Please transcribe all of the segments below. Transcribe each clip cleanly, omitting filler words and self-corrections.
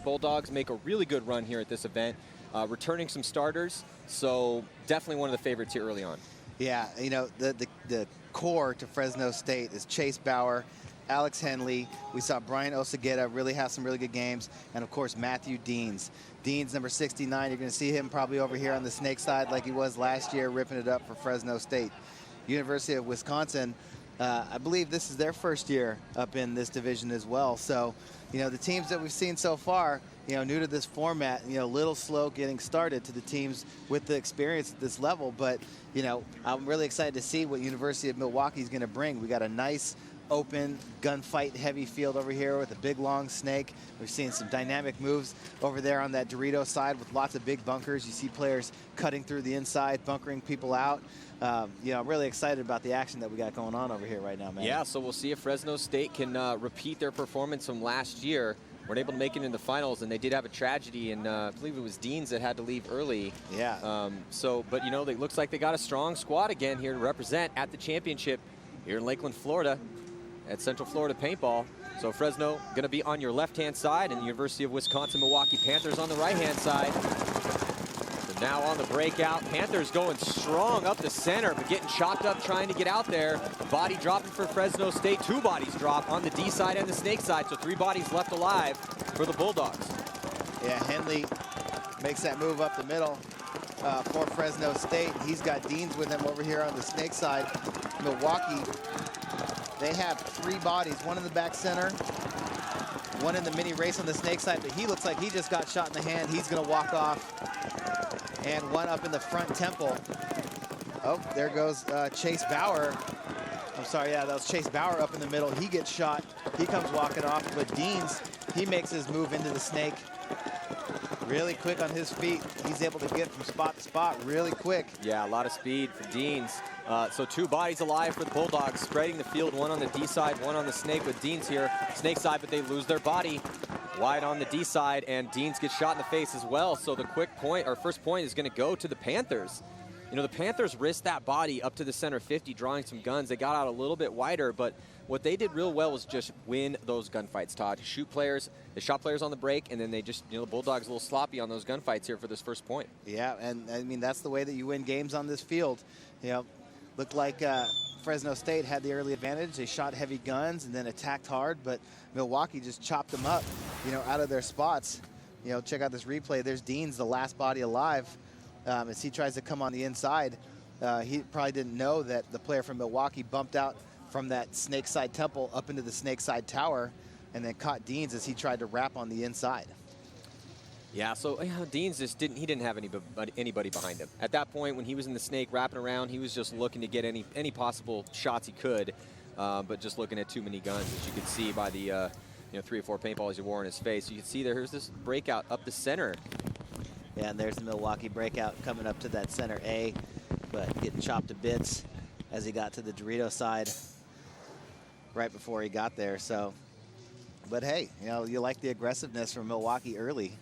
Bulldogs make a really good run here at this event, returning some starters, so definitely one of the favorites here early on. Yeah, you know, the core to Fresno State is Chase Bauer, Alex Henley. We saw Brian Osagieta really have some really good games, and of course Matthew Deans. Deans, number 69, you're going to see him probably over here on the snake side like he was last year, ripping it up for Fresno State. University of Wisconsin, I believe this is their first year up in this division as well. So, you know, the teams that we've seen so far, you know, new to this format, you know, a little slow getting started to the teams with the experience at this level. But, you know, I'm really excited to see what University of Milwaukee is going to bring. We got a nice open gunfight heavy field over here with a big long snake. We've seen some dynamic moves over there on that Dorito side with lots of big bunkers. You see players cutting through the inside, bunkering people out. You know, I'm really excited about the action that we got going on over here right now, man. Yeah, so we'll see if Fresno State can repeat their performance from last year. Weren't able to make it in the finals, and they did have a tragedy, and I believe it was Deans that had to leave early. Yeah. But you know, it looks like they got a strong squad again here to represent at the championship here in Lakeland, Florida, at Central Florida Paintball. So Fresno going to be on your left-hand side, and the University of Wisconsin-Milwaukee Panthers on the right-hand side. So now on the breakout, Panthers going strong up the center, but getting chopped up trying to get out there. Body dropping for Fresno State. 2 bodies drop on the D side and the snake side, so 3 bodies left alive for the Bulldogs. Yeah, Henley makes that move up the middle for Fresno State. He's got Deans with him over here on the snake side. Milwaukee, they have 3 bodies, 1 in the back center, 1 in the mini race on the snake side, but he looks like he just got shot in the hand. He's gonna walk off. And 1 up in the front temple. Oh, there goes Chase Bauer. I'm sorry, yeah, that was Chase Bauer up in the middle. He gets shot, he comes walking off, but Deans, he makes his move into the snake. Really quick on his feet. He's able to get from spot to spot really quick. Yeah, a lot of speed for Deans. So 2 bodies alive for the Bulldogs, spreading the field, 1 on the D side, 1 on the snake with Deans here. Snake side, but they lose their body. Wide on the D side, and Deans gets shot in the face as well. So the quick point, or first point, is going to go to the Panthers. You know, the Panthers risked that body up to the center 50, drawing some guns. They got out a little bit wider, but what they did real well was just win those gunfights, Todd. Shoot players, they shot players on the break, and then they just, you know, the Bulldogs a little sloppy on those gunfights here for this first point. Yeah, and I mean, that's the way that you win games on this field. You know, looked like Fresno State had the early advantage. They shot heavy guns and then attacked hard, but Milwaukee just chopped them up, you know, out of their spots. You know, check out this replay. There's Deans, the last body alive, as he tries to come on the inside. He probably didn't know that the player from Milwaukee bumped out from that snake side temple up into the snake side tower and then caught Deans as he tried to wrap on the inside. Yeah, so Deans just didn't have anybody behind him. At that point, when he was in the snake wrapping around, he was just looking to get any possible shots he could, but just looking at too many guns, as you could see by the you know, 3 or 4 paintballs he wore in his face. You can see there's this breakout up the center. Yeah, and there's the Milwaukee breakout coming up to that center A, but getting chopped to bits as he got to the Dorito side right before he got there. So, but hey, you know, you like the aggressiveness from Milwaukee early.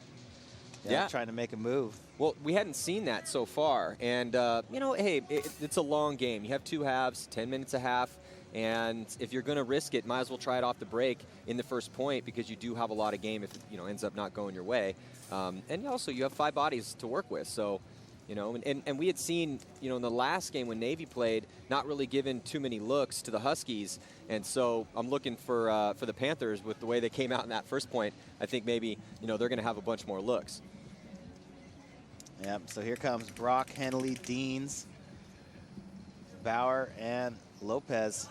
Yeah, trying to make a move. Well, we hadn't seen that so far, and you know, hey, it's a long game. You have 2 halves, 10 minutes a half, and if you're going to risk it, might as well try it off the break in the first point, because you do have a lot of game if it, you know, ends up not going your way. And also, you have 5 bodies to work with, so. You know, and we had seen, you know, in the last game when Navy played, not really given too many looks to the Huskies, and so I'm looking for the Panthers with the way they came out in that first point. I think maybe, you know, they're going to have a bunch more looks. Yep. So here comes Brock, Henley, Deans, Bauer, and Lopez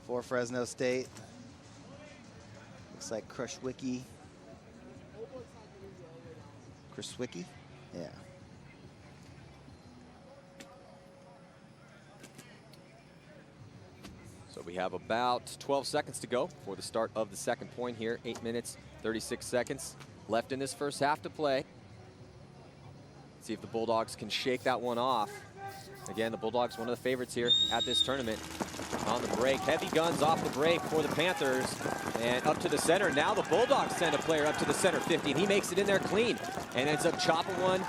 for Fresno State. Looks like Kruszwicki. Yeah. So we have about 12 seconds to go for the start of the second point here. 8 minutes, 36 seconds left in this first half to play. See if the Bulldogs can shake that one off. Again, the Bulldogs, one of the favorites here at this tournament. On the break, heavy guns off the break for the Panthers, and up to the center. Now the Bulldogs send a player up to the center 50, and he makes it in there clean and ends up chopping one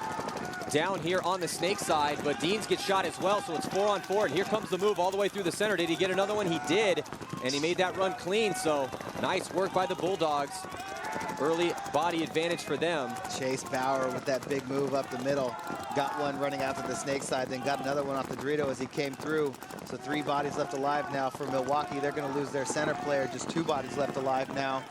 down here on the snake side, but Deans gets shot as well, so it's 4-on-4, and here comes the move all the way through the center. Did he get another one? He did, and he made that run clean, so nice work by the Bulldogs. early body advantage for them. Chase Bauer with that big move up the middle. Got one running out to the snake side, then got another one off the Dorito as he came through. So 3 bodies left alive now for Milwaukee. They're going to lose their center player, just 2 bodies left alive now.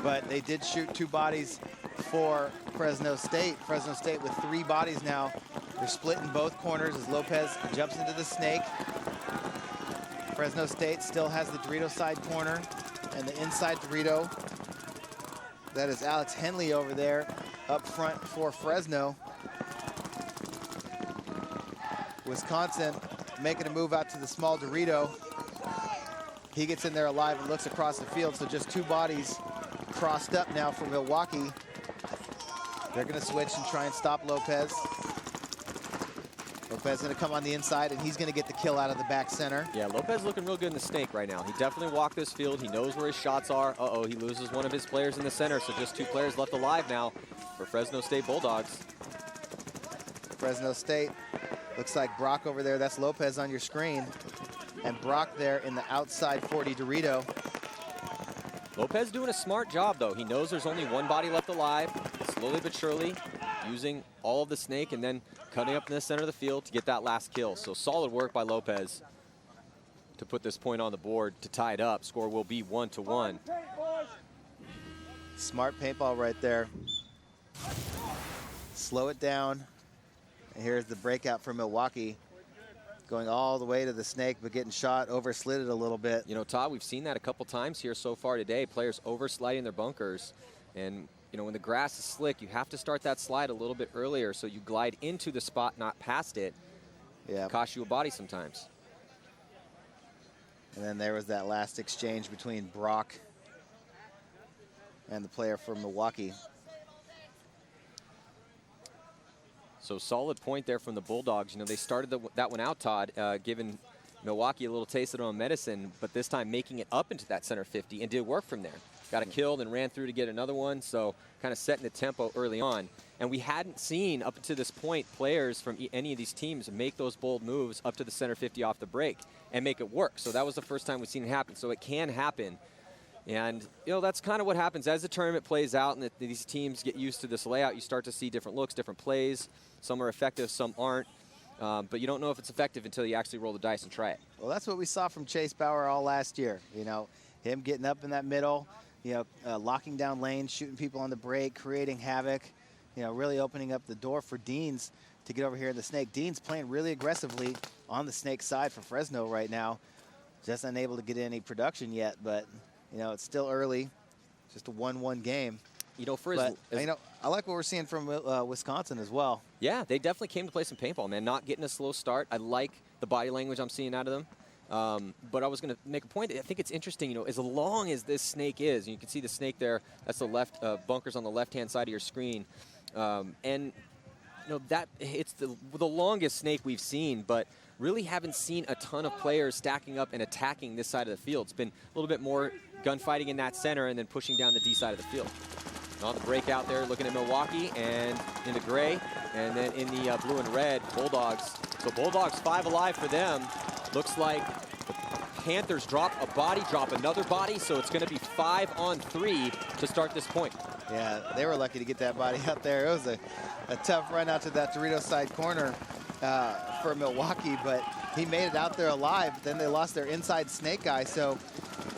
But they did shoot 2 bodies for Fresno State. Fresno State with 3 bodies now. They're split in both corners as Lopez jumps into the snake. Fresno State still has the Dorito side corner and the inside Dorito. That is Alex Henley over there up front for Fresno. Wisconsin making a move out to the small Dorito. He gets in there alive and looks across the field, so just 2 bodies crossed up now for Milwaukee. They're going to switch and try and stop Lopez. Lopez going to come on the inside, and he's going to get the kill out of the back center. Yeah, Lopez looking real good in the snake right now. He definitely walked this field. He knows where his shots are. Uh-oh, he loses one of his players in the center, so just 2 players left alive now for Fresno State Bulldogs. Fresno State, looks like Brock over there. That's Lopez on your screen. And Brock there in the outside 40 Dorito. Lopez doing a smart job, though. He knows there's only 1 body left alive. Slowly but surely, using all of the snake and then cutting up in the center of the field to get that last kill. So solid work by Lopez to put this point on the board to tie it up. Score will be 1-1. Smart paintball right there. Slow it down. And here's the breakout for Milwaukee. Going all the way to the snake, but getting shot, overslid it a little bit. You know, Todd, we've seen that a couple times here so far today. Players oversliding their bunkers. And, you know, when the grass is slick, you have to start that slide a little bit earlier so you glide into the spot, not past it. Yeah. Cost you a body sometimes. And then there was that last exchange between Brock and the player from Milwaukee. So solid point there from the Bulldogs. You know, they started that one out, Todd, giving Milwaukee a little taste of their own medicine, but this time making it up into that center 50 and did work from there. Got a kill, then ran through to get another one, so kind of setting the tempo early on. And we hadn't seen, up to this point, players from any of these teams make those bold moves up to the center 50 off the break and make it work. So that was the first time we've seen it happen. So it can happen. And, you know, that's kind of what happens as the tournament plays out and these teams get used to this layout. You start to see different looks, different plays. Some are effective, some aren't. But you don't know if it's effective until you actually roll the dice and try it. Well, that's what we saw from Chase Bauer all last year. You know, him getting up in that middle, you know, locking down lanes, shooting people on the break, creating havoc, you know, really opening up the door for Deans to get over here in the snake. Deans playing really aggressively on the snake side for Fresno right now. Just unable to get any production yet, but, you know, it's still early. Just a 1-1 game. You know, you know, I like what we're seeing from Wisconsin as well. Yeah, they definitely came to play some paintball, man. Not getting a slow start. I like the body language I'm seeing out of them. But I was going to make a point. I think it's interesting, you know, as long as this snake is, and you can see the snake there, that's the left bunkers on the left-hand side of your screen. And, you know, that it's the longest snake we've seen, but really haven't seen a ton of players stacking up and attacking this side of the field. It's been a little bit more gunfighting in that center and then pushing down the D side of the field. On the breakout there, looking at Milwaukee and in the gray, and then in the blue and red, Bulldogs. So Bulldogs 5 alive for them. Looks like the Panthers drop a body, drop another body, so it's going to be 5-on-3 to start this point. Yeah, they were lucky to get that body out there. It was a tough run out to that Dorito side corner for Milwaukee, but he made it out there alive. But then they lost their inside snake guy. So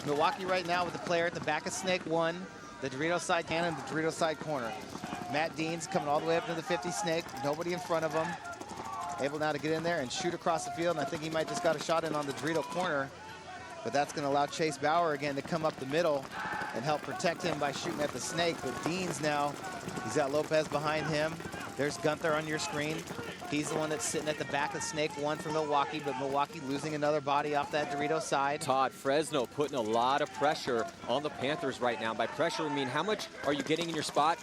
Milwaukee right now with the player at the back of snake 1, the Dorito side cannon, the Dorito side corner. Matt Deans coming all the way up to the 50 snake, nobody in front of him. Able now to get in there and shoot across the field, and I think he might just got a shot in on the Dorito corner. But that's going to allow Chase Bauer again to come up the middle and help protect him by shooting at the snake. But Deans now, he's got Lopez behind him. There's Gunther on your screen. He's the one that's sitting at the back of snake 1 for Milwaukee, but Milwaukee losing another body off that Dorito side. Todd, Fresno putting a lot of pressure on the Panthers right now. By pressure, I mean how much are you getting in your spot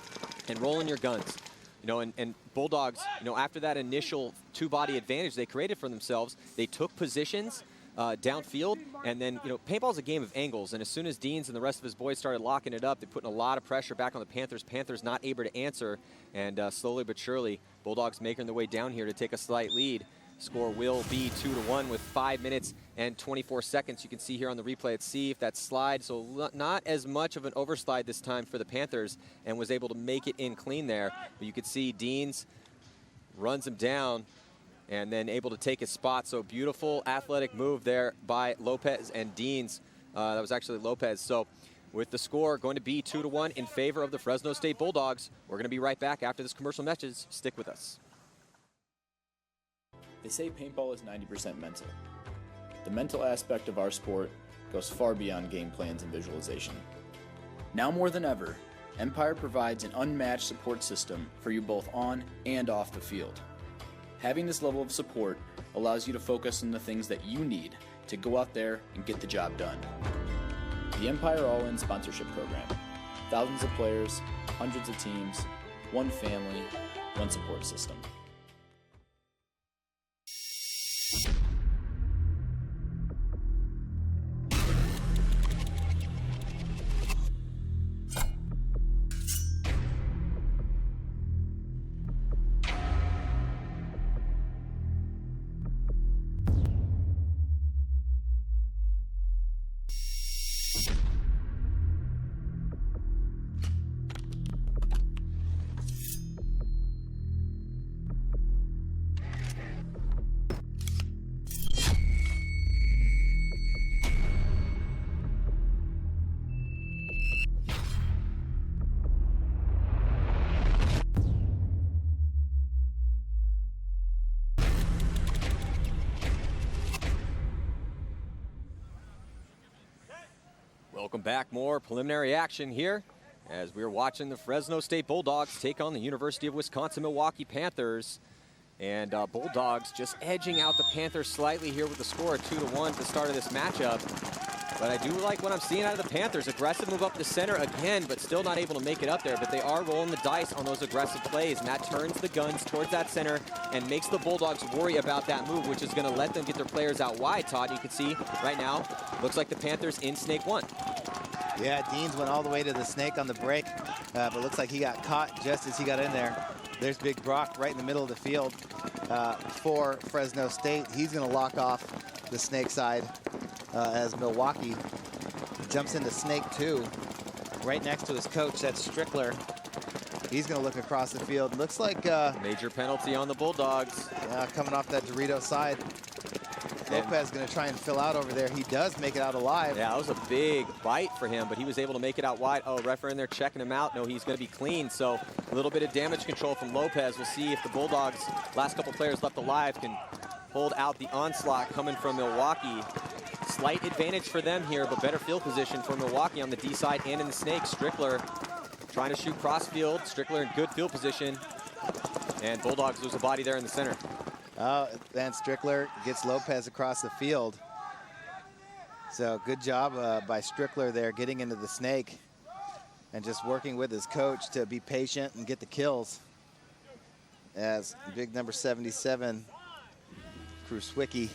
and rolling your guns? You know, and Bulldogs, you know, after that initial 2-body advantage they created for themselves, they took positions downfield, and then, you know, paintball's a game of angles, and as soon as Deans and the rest of his boys started locking it up, they're putting a lot of pressure back on the Panthers. Panthers not able to answer, and slowly but surely, Bulldogs making their way down here to take a slight lead. Score will be 2-1 with 5 minutes and 24 seconds. You can see here on the replay, let's see if that slide, so not as much of an overslide this time for the Panthers, and was able to make it in clean there. But you could see Deans runs him down and then able to take his spot. So beautiful athletic move there by Lopez and Deans. That was actually Lopez. So with the score going to be 2-1 in favor of the Fresno State Bulldogs. We're going to be right back after this commercial message. Stick with us. They say paintball is 90% mental. The mental aspect of our sport goes far beyond game plans and visualization. Now more than ever, Empire provides an unmatched support system for you both on and off the field. Having this level of support allows you to focus on the things that you need to go out there and get the job done. The Empire All-In Sponsorship Program. Thousands of players, hundreds of teams, one family, one support system. Welcome back. More preliminary action here as we're watching the Fresno State Bulldogs take on the University of Wisconsin-Milwaukee Panthers. And Bulldogs just edging out the Panthers slightly here with the score of 2-1 at the start of this matchup. But I do like what I'm seeing out of the Panthers. Aggressive move up the center again, but still not able to make it up there. But they are rolling the dice on those aggressive plays, and that turns the guns towards that center and makes the Bulldogs worry about that move, which is going to let them get their players out wide, Todd. You can see right now, looks like the Panthers in snake one. Yeah, Deans went all the way to the snake on the break, but looks like he got caught just as he got in there. There's Big Brock right in the middle of the field for Fresno State. He's going to lock off the snake side as Milwaukee jumps into snake 2 right next to his coach. That's Strickler. He's going to look across the field. Looks like major penalty on the Bulldogs. Coming off that Dorito side. Lopez going to try and fill out over there. He does make it out alive. Yeah, that was a big bite for him, but he was able to make it out wide. Oh, referee in there checking him out. No, he's going to be clean. So a little bit of damage control from Lopez. We'll see if the Bulldogs, last couple players left alive, can hold out the onslaught coming from Milwaukee. Slight advantage for them here, but better field position for Milwaukee on the D side and in the snake. Strickler trying to shoot cross field. Strickler in good field position. And Bulldogs lose a body there in the center. Then Strickler gets Lopez across the field. So good job by Strickler there getting into the snake and just working with his coach to be patient and get the kills. As big number 77, Kruswicki,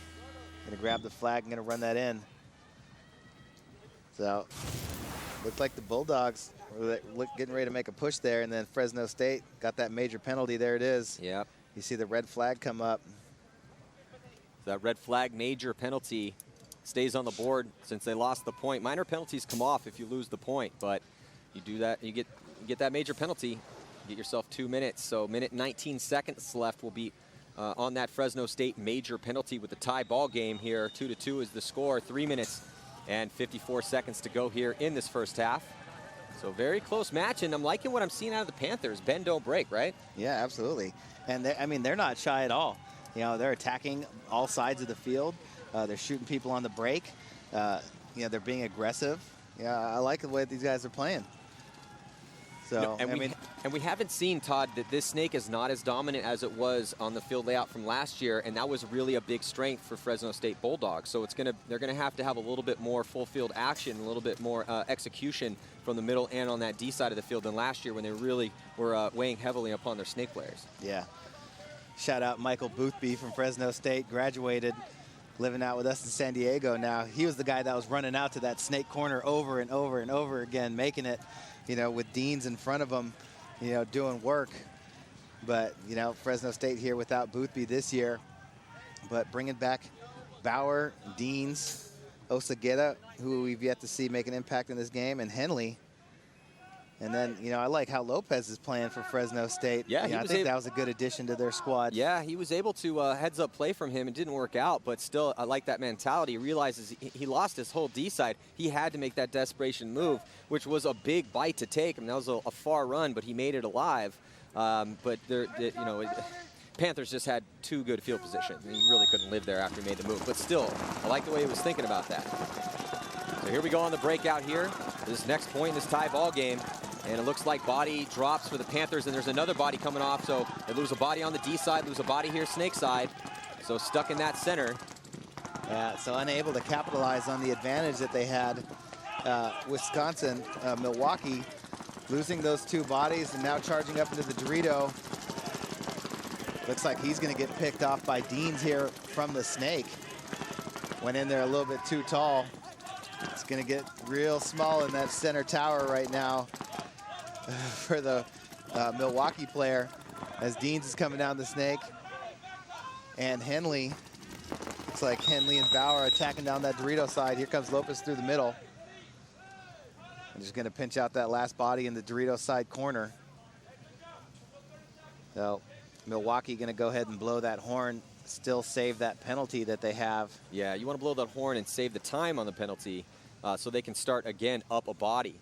gonna grab the flag and gonna run that in. So looked like the Bulldogs were getting ready to make a push there, and then Fresno State got that major penalty. There it is. Yep. You see the red flag come up. That red flag major penalty stays on the board since they lost the point. Minor penalties come off if you lose the point, but you do that, you get that major penalty, you get yourself 2 minutes. So minute 19 seconds left will be on that Fresno State major penalty with the tie ball game here. 2-2 is the score. 3 minutes and 54 seconds to go here in this first half. So very close match, and I'm liking what I'm seeing out of the Panthers. Bend, don't break, right? Yeah, absolutely. And I mean, they're not shy at all. You know, they're attacking all sides of the field. They're shooting people on the break. You know, they're being aggressive. Yeah, I like the way these guys are playing. So, and we haven't seen, Todd, that this snake is not as dominant as it was on the field layout from last year, and that was really a big strength for Fresno State Bulldogs. So they're gonna have to have a little bit more full field action, a little bit more execution from the middle and on that D side of the field than last year when they really were weighing heavily upon their snake players. Yeah. Shout out Michael Boothby from Fresno State, graduated, living out with us in San Diego now. He was the guy that was running out to that snake corner over and over and over again, making it, you know, with Deans in front of him, you know, doing work. But, you know, Fresno State here without Boothby this year, but bringing back Bauer, Deans, Osagueda, who we've yet to see make an impact in this game, and Henley. And then, you know, I like how Lopez is playing for Fresno State. Yeah, I think that was a good addition to their squad. Yeah, he was able to heads-up play from him. It didn't work out, but still, I like that mentality. He realizes he lost his whole D side. He had to make that desperation move, which was a big bite to take. I mean, that was a far run, but he made it alive. But Panthers just had too good field position. I mean, he really couldn't live there after he made the move. But still, I like the way he was thinking about that. So here we go on the breakout here. This next point in this tie ball game. And it looks like body drops for the Panthers, and there's another body coming off. So they lose a body on the D side, lose a body here snake side. So stuck in that center. Yeah, so unable to capitalize on the advantage that they had. Wisconsin, Milwaukee, losing those two bodies and now charging up into the Dorito. Looks like he's going to get picked off by Deans here from the snake. Went in there a little bit too tall. It's going to get real small in that center tower right now for the Milwaukee player as Deans is coming down the snake. And Henley, looks like Henley and Bauer attacking down that Dorito side. Here comes Lopez through the middle. I'm just going to pinch out that last body in the Dorito side corner. So Milwaukee going to go ahead and blow that horn, still save that penalty that they have. Yeah, you want to blow that horn and save the time on the penalty so they can start again up a body.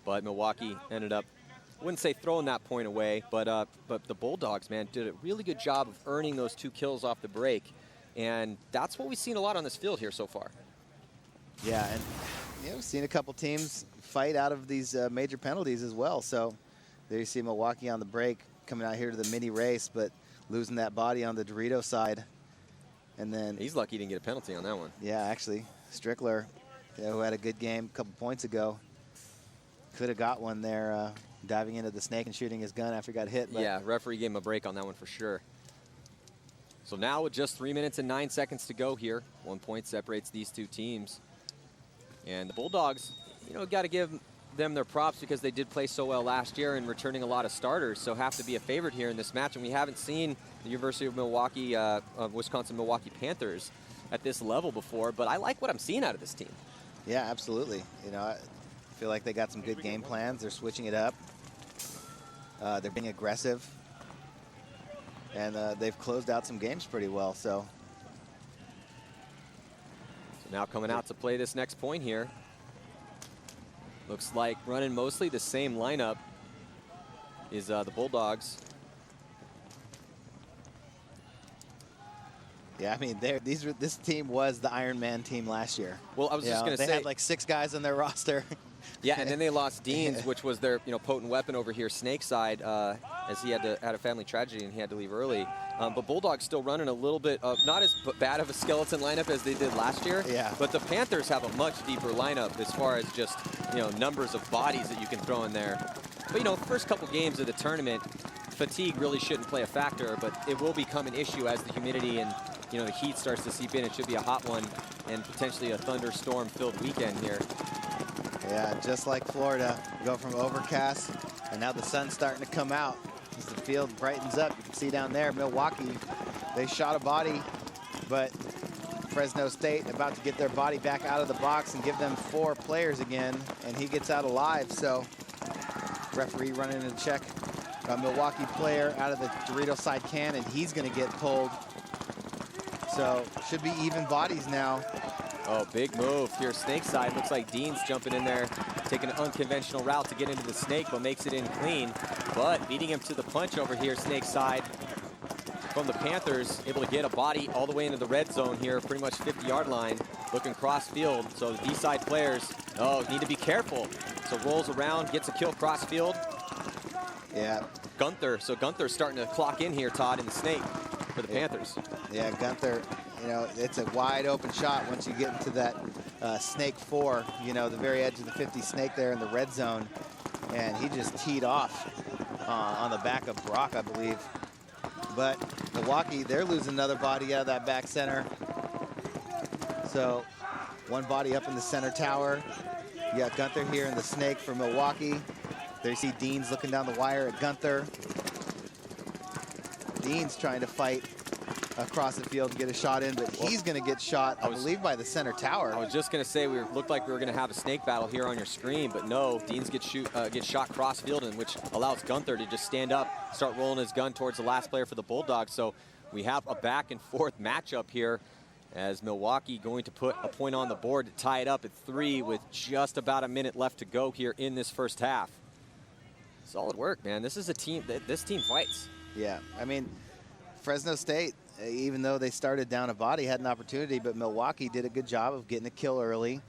But Milwaukee ended up, I wouldn't say throwing that point away, but the Bulldogs, man, did a really good job of earning those 2 kills off the break. And that's what we've seen a lot on this field here so far. Yeah, and we've seen a couple teams fight out of these major penalties as well. So there you see Milwaukee on the break coming out here to the mini race, but losing that body on the Dorito side. And then he's lucky he didn't get a penalty on that one. Yeah, actually, Strickler, who had a good game a couple points ago, could have got one there, diving into the snake and shooting his gun after he got hit. But yeah, referee gave him a break on that one for sure. So now with just 3 minutes and 9 seconds to go here, 1 point separates these two teams. And the Bulldogs, you know, got to give them their props because they did play so well last year and returning a lot of starters, so have to be a favorite here in this match. And we haven't seen the University of Milwaukee, Wisconsin Milwaukee Panthers at this level before, but I like what I'm seeing out of this team. Yeah, absolutely. You know, I feel like they got some good game plans. They're switching it up. They're being aggressive. And they've closed out some games pretty well, so. So now coming out to play this next point here. Looks like running mostly the same lineup is the Bulldogs. Yeah, I mean, this team was the Iron Man team last year. Well, I was just going to say. They had like 6 guys on their roster. Yeah, and then they lost Deans, which was their potent weapon over here, snake side, as he had a family tragedy and he had to leave early. But Bulldogs still running a little bit of, not as bad of a skeleton lineup as they did last year. Yeah. But the Panthers have a much deeper lineup as far as just numbers of bodies that you can throw in there. But first couple games of the tournament, fatigue really shouldn't play a factor, but it will become an issue as the humidity and the heat starts to seep in. It should be a hot one and potentially a thunderstorm-filled weekend here. Yeah, just like Florida, you go from overcast, and now the sun's starting to come out as the field brightens up. You can see down there, Milwaukee, they shot a body, but Fresno State about to get their body back out of the box and give them 4 players again, and he gets out alive. So referee running to check a Milwaukee player out of the Dorito side can, and he's going to get pulled. So should be even bodies now. Oh, big move here, snake side. Looks like Dean's jumping in there, taking an unconventional route to get into the snake, but makes it in clean. But beating him to the punch over here, snake side from the Panthers, able to get a body all the way into the red zone here, pretty much 50-yard line, looking cross field. So the D-side players, need to be careful. So rolls around, gets a kill cross field. Yeah. Gunther, so Gunther's starting to clock in here, Todd, in the snake for the Panthers. Yeah, Gunther, it's a wide open shot once you get into that snake 4, the very edge of the 50 snake there in the red zone. And he just teed off on the back of Brock, I believe. But Milwaukee, they're losing another body out of that back center. So 1 body up in the center tower. You got Gunther here in the snake for Milwaukee. There you see Deans looking down the wire at Gunther. Deans trying to fight across the field and get a shot in, but he's going to get shot, I believe, by the center tower. I was just going to say looked like we were going to have a snake battle here on your screen, but no, Deans gets shot cross field, and which allows Gunther to just stand up, start rolling his gun towards the last player for the Bulldogs. So we have a back and forth matchup here, as Milwaukee going to put a point on the board to tie it up at 3 with just about a minute left to go here in this first half. Solid work, man. This is a team, this team fights. Yeah, I mean, Fresno State, even though they started down a body, had an opportunity, but Milwaukee did a good job of getting a kill early.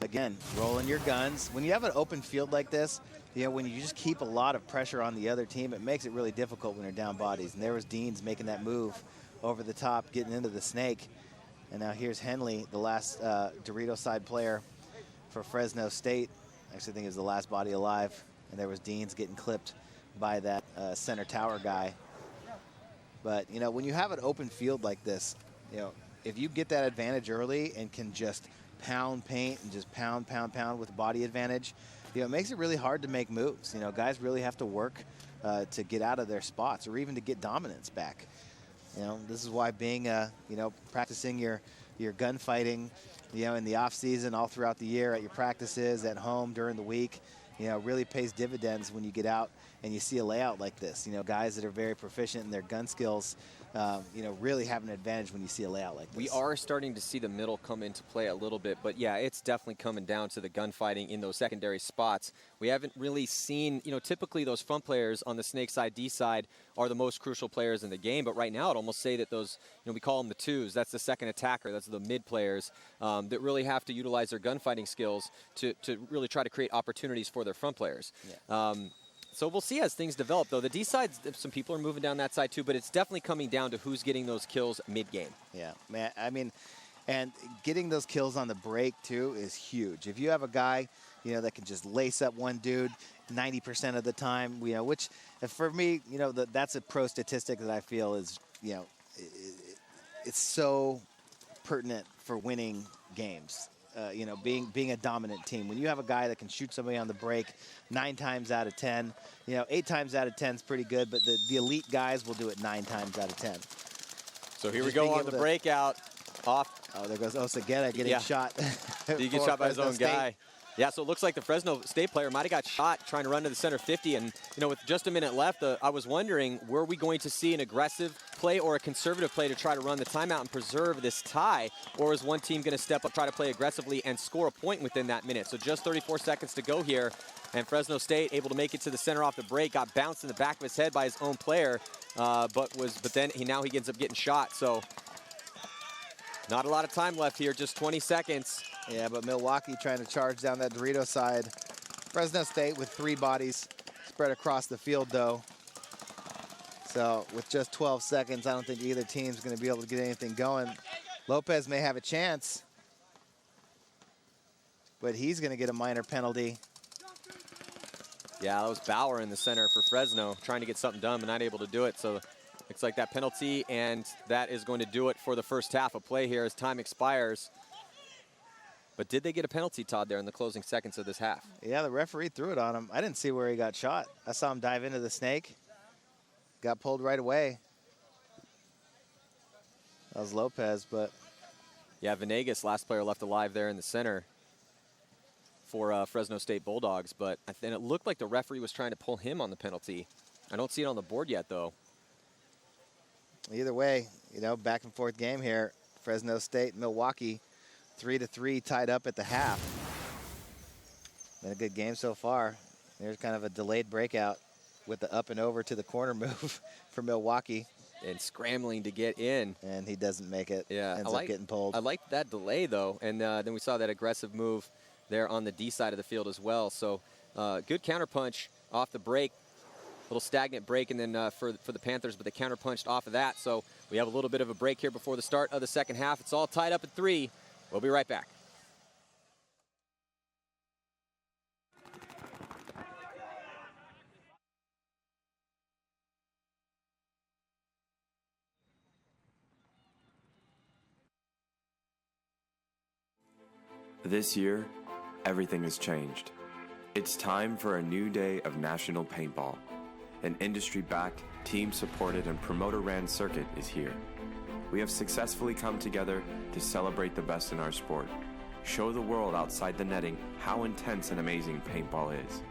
Again, rolling your guns. When you have an open field like this, you know, when you just keep a lot of pressure on the other team, it makes it really difficult when they're down bodies. And there was Deans making that move over the top, getting into the snake. And now here's Henley, the last Dorito side player for Fresno State. I actually think it was the last body alive. And there was Deans getting clipped by that center tower guy. But, you know, when you have an open field like this, you know, if you get that advantage early and can just pound paint and just pound with body advantage, you know, it makes it really hard to make moves. You know, guys really have to work to get out of their spots or even to get dominance back. You know, this is why being, you know, practicing your gunfighting, you know, in the off season, all throughout the year, at your practices, at home, during the week, you know, really pays dividends when you get out and you see a layout like this. You know, guys that are very proficient in their gun skills, you know, really have an advantage when you see a layout like this. We are starting to see the middle come into play a little bit, but yeah, it's definitely coming down to the gunfighting in those secondary spots. We haven't really seen, you know, typically those front players on the snake side, D side, are the most crucial players in the game, but right now I'd almost say that those, you know, we call them the twos. That's the second attacker. That's the mid players that really have to utilize their gunfighting skills to really try to create opportunities for their front players. Yeah. So we'll see as things develop, though. The D side, some people are moving down that side, too, but it's definitely coming down to who's getting those kills mid-game. Yeah, man, I mean, and getting those kills on the break, too, is huge. If you have a guy, you know, that can just lace up one dude 90% of the time, you know, which, for me, you know, that's a pro statistic that I feel is, you know, it's so pertinent for winning games. You know, being a dominant team. When you have a guy that can shoot somebody on the break 9 times out of 10, you know, 8 times out of 10 is pretty good, but the elite guys will do it 9 times out of 10. So here we go on the breakout. Off. Oh, there goes Osageta getting shot. He gets shot by his own guy. Yeah, so it looks like the Fresno State player might have got shot trying to run to the center 50. And, you know, with just a minute left, I was wondering, were we going to see an aggressive play or a conservative play to try to run the timeout and preserve this tie? Or is one team going to step up, try to play aggressively, and score a point within that minute? So just 34 seconds to go here. And Fresno State able to make it to the center off the break, got bounced in the back of his head by his own player, but then he ends up getting shot. So not a lot of time left here, just 20 seconds. Yeah, but Milwaukee trying to charge down that Dorito side. Fresno State with 3 bodies spread across the field, though. So with just 12 seconds, I don't think either team's going to be able to get anything going. Lopez may have a chance, but he's going to get a minor penalty. Yeah, that was Bauer in the center for Fresno, trying to get something done, but not able to do it. So looks like that penalty, and that is going to do it for the first half of play here as time expires. But did they get a penalty, Todd, there in the closing seconds of this half? Yeah, the referee threw it on him. I didn't see where he got shot. I saw him dive into the snake. Got pulled right away. That was Lopez, but... Yeah, Venegas, last player left alive there in the center for Fresno State Bulldogs. But then it looked like the referee was trying to pull him on the penalty. I don't see it on the board yet, though. Either way, you know, back and forth game here. Fresno State, Milwaukee, 3-3 tied up at the half. Been a good game so far. There's kind of a delayed breakout with the up and over to the corner move for Milwaukee. And scrambling to get in. And he doesn't make it. Yeah, ends up getting pulled. I liked that delay, though. And then we saw that aggressive move there on the D side of the field as well. So good counterpunch off the break. Little stagnant break, and then for the Panthers, but they counterpunched off of that. So we have a little bit of a break here before the start of the second half. It's all tied up at 3. We'll be right back. This year, everything has changed. It's time for a new day of National Paintball. An industry-backed, team-supported, and promoter-ran circuit is here. we have successfully come together to celebrate the best in our sport. Show the world outside the netting how intense and amazing paintball is.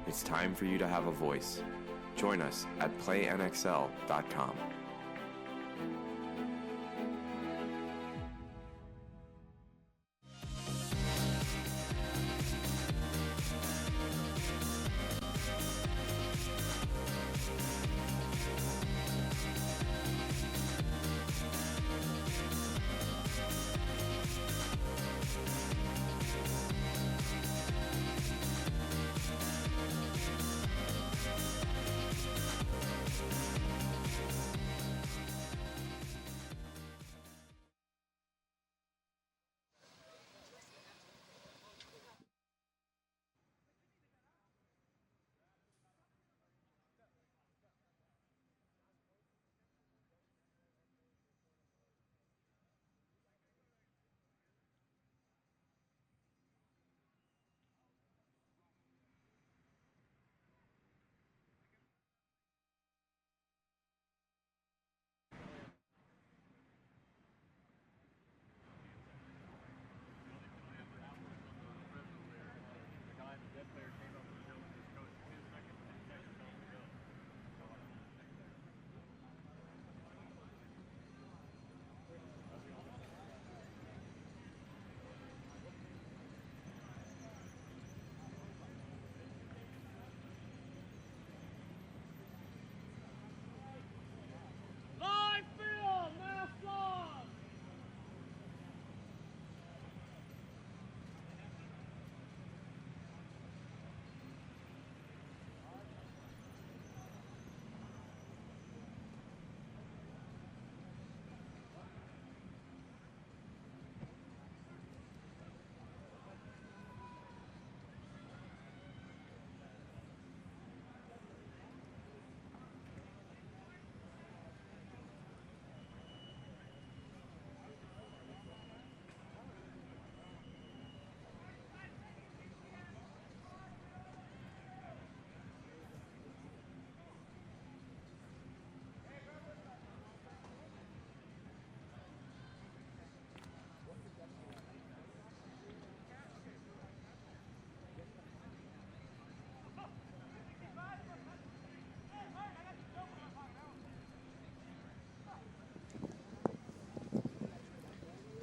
It's time for you to have a voice. Join us at playnxl.com.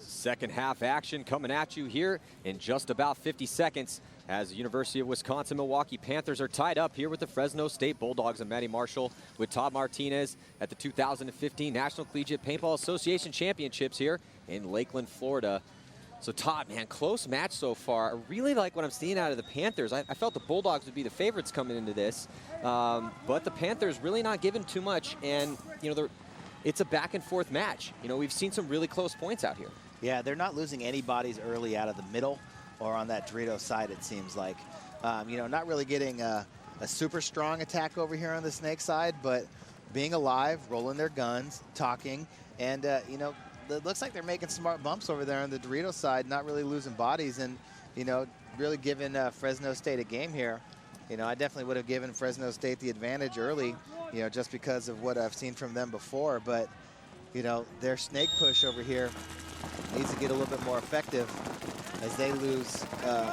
Second half action coming at you here in just about 50 seconds as the University of Wisconsin-Milwaukee Panthers are tied up here with the Fresno State Bulldogs and Matty Marshall with Todd Martinez at the 2015 National Collegiate Paintball Association Championships here in Lakeland, Florida. So Todd, man, close match so far. I really like what I'm seeing out of the Panthers. I felt the Bulldogs would be the favorites coming into this, but the Panthers really not giving too much, and you know, it's a back and forth match. You know, we've seen some really close points out here. Yeah, they're not losing any bodies early out of the middle or on that Dorito side, it seems like. You know, not really getting a super strong attack over here on the Snake side, but being alive, rolling their guns, talking, and, you know, it looks like they're making smart bumps over there on the Dorito side, not really losing bodies, and, you know, really giving Fresno State a game here. You know, I definitely would have given Fresno State the advantage early, you know, just because of what I've seen from them before, but, you know, their snake push over here needs to get a little bit more effective as they lose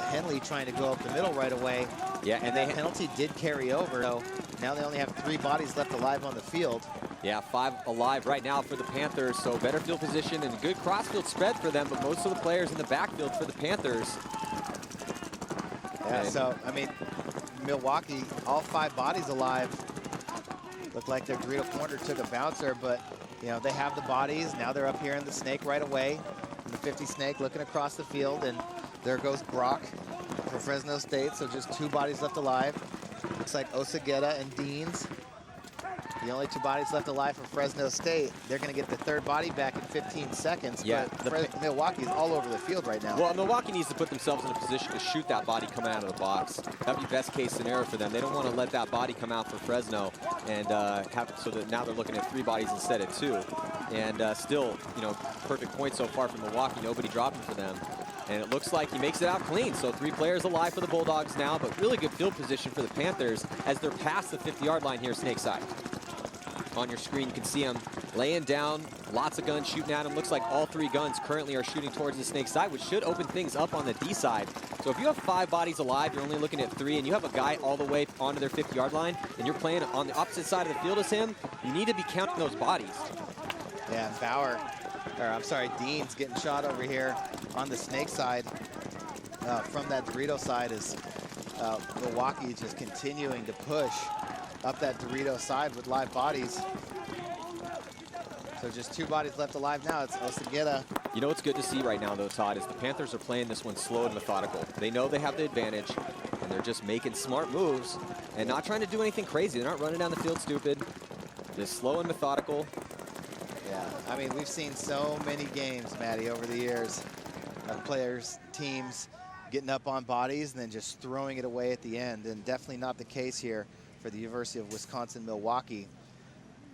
Henley trying to go up the middle right away. Yeah, and that penalty did carry over. So now they only have 3 bodies left alive on the field. Yeah, 5 alive right now for the Panthers, so better field position and a good crossfield spread for them, but most of the players in the backfield for the Panthers. Yeah, so, I mean, Milwaukee, all 5 bodies alive. Looked like their Dorito corner took a bouncer, but you know, they have the bodies. Now they're up here in the Snake right away. In the 50 Snake looking across the field, and there goes Brock for Fresno State. So just 2 bodies left alive. Looks like Osageta and Deans. The only 2 bodies left alive for Fresno State. They're going to get the 3rd body back in 15 seconds. Yeah, but Milwaukee's all over the field right now. Well, Milwaukee needs to put themselves in a position to shoot that body coming out of the box. That'd be best case scenario for them. They don't want to let that body come out for Fresno, and so that now they're looking at 3 bodies instead of 2. And still, you know, perfect point so far from Milwaukee. Nobody dropping for them. And it looks like he makes it out clean. So 3 players alive for the Bulldogs now, but really good field position for the Panthers as they're past the 50-yard line here, Snake side. on your screen. You can see him laying down, lots of guns shooting at him. Looks like all 3 guns currently are shooting towards the snake side, which should open things up on the D side. So if you have 5 bodies alive, you're only looking at 3, and you have a guy all the way onto their 50-yard line, and you're playing on the opposite side of the field as him, you need to be counting those bodies. Yeah, Dean's getting shot over here on the snake side from that Dorito side as Milwaukee is just continuing to push up that Dorito side with live bodies. So just 2 bodies left alive now. It's Oseguera. You know what's good to see right now, though, Todd, is the Panthers are playing this one slow and methodical. They know they have the advantage, and they're just making smart moves and not trying to do anything crazy. They're not running down the field stupid. Just slow and methodical. Yeah, I mean, we've seen so many games, Maddie, over the years of players, teams getting up on bodies and then just throwing it away at the end. And definitely not the case here for the University of Wisconsin-Milwaukee,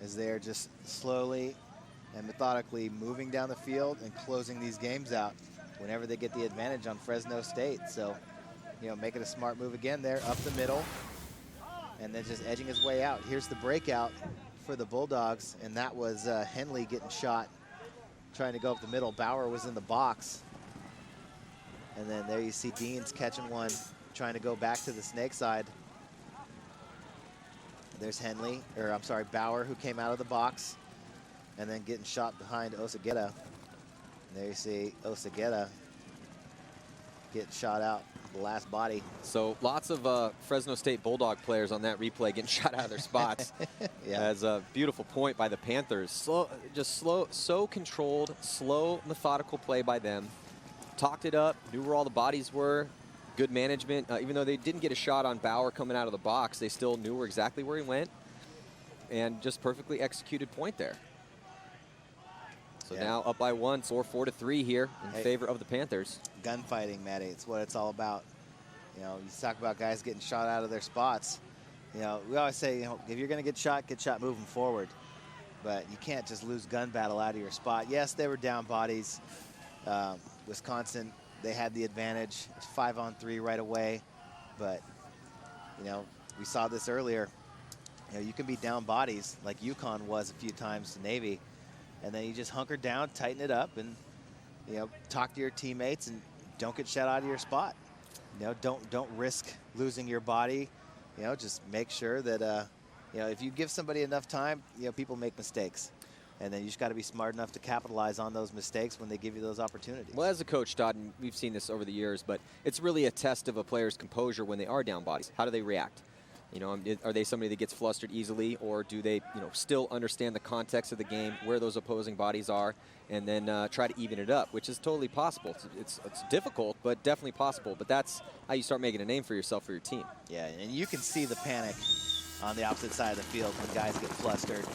as they're just slowly and methodically moving down the field and closing these games out whenever they get the advantage on Fresno State. So, you know, making a smart move again there up the middle and then just edging his way out. Here's the breakout for the Bulldogs, and that was Henley getting shot trying to go up the middle. Bauer was in the box. And then there you see Deans catching one, trying to go back to the snake side. There's Bauer, who came out of the box and then getting shot behind Oseguera. And there you see Oseguera getting shot out, the last body. So lots of Fresno State Bulldog players on that replay getting shot out of their spots. Yeah. As a beautiful point by the Panthers. So controlled, slow, methodical play by them. Talked it up, knew where all the bodies were. Good management. Even though they didn't get a shot on Bauer coming out of the box, they still knew exactly where he went. And just perfectly executed point there. So now up by 1, score 4-3 here in favor of the Panthers. Gunfighting, Matty, it's what it's all about. You know, you talk about guys getting shot out of their spots. You know, we always say, you know, if you're going to get shot moving forward. But you can't just lose gun battle out of your spot. Yes, they were down bodies. Wisconsin, they had the advantage. 5-on-3 right away. But, you know, we saw this earlier. You know, you can be down bodies like UConn was a few times to Navy. And then you just hunker down, tighten it up, and, you know, talk to your teammates and don't get shot out of your spot. You know, don't risk losing your body. You know, just make sure that, you know, if you give somebody enough time, you know, people make mistakes. And then you just got to be smart enough to capitalize on those mistakes when they give you those opportunities. Well, as a coach, Todd, and we've seen this over the years, but it's really a test of a player's composure when they are down bodies. How do they react? You know, are they somebody that gets flustered easily, or do they, you know, still understand the context of the game, where those opposing bodies are, and then try to even it up, which is totally possible. It's difficult, but definitely possible. But that's how you start making a name for yourself, for your team. Yeah, and you can see the panic on the opposite side of the field when guys get flustered.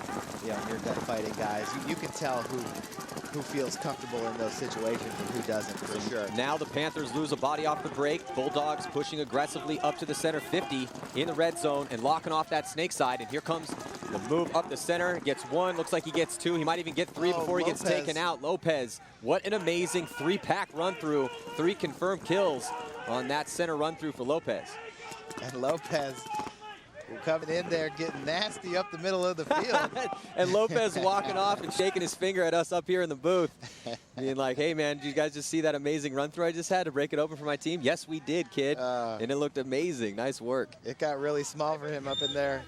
You know, when you're gunfighting guys, you can tell who feels comfortable in those situations and who doesn't, for sure. Now the Panthers lose a body off the break. Bulldogs pushing aggressively up to the center 50 in the red zone and locking off that snake side. And here comes the move up the center. Gets 1, looks like he gets 2. He might even get 3 before he gets taken out. Lopez, what an amazing 3-pack run through. 3 confirmed kills on that center run through for Lopez. And Lopez coming in there, getting nasty up the middle of the field. And Lopez walking off and shaking his finger at us up here in the booth. Being like, hey, man, did you guys just see that amazing run through I just had to break it open for my team? Yes, we did, kid. And it looked amazing. Nice work. It got really small for him up in there,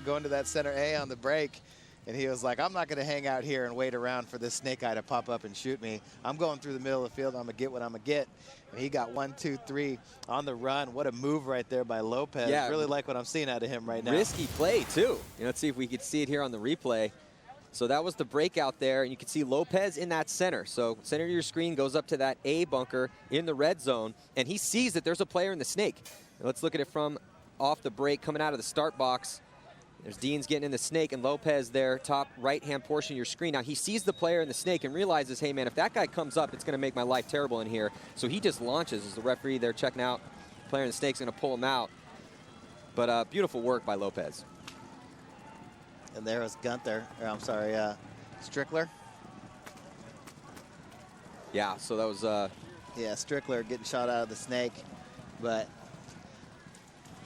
going to that center A on the break. And he was like, I'm not going to hang out here and wait around for this snake eye to pop up and shoot me. I'm going through the middle of the field. I'm going to get what I'm going to get. And he got 1, 2, 3 on the run. What a move right there by Lopez. Yeah. Really like what I'm seeing out of him right now. Risky play, too. You know, let's see if we could see it here on the replay. So that was the breakout there, and you can see Lopez in that center. So center of your screen goes up to that A bunker in the red zone, and he sees that there's a player in the snake. Now let's look at it from off the break, coming out of the start box. There's Deans getting in the snake, and Lopez there, top right-hand portion of your screen. Now, he sees the player in the snake and realizes, hey, man, if that guy comes up, it's going to make my life terrible in here. So he just launches as the referee there checking out. Player in the snake's going to pull him out. But beautiful work by Lopez. And there was Strickler. Yeah, so that was... yeah, Strickler getting shot out of the snake. But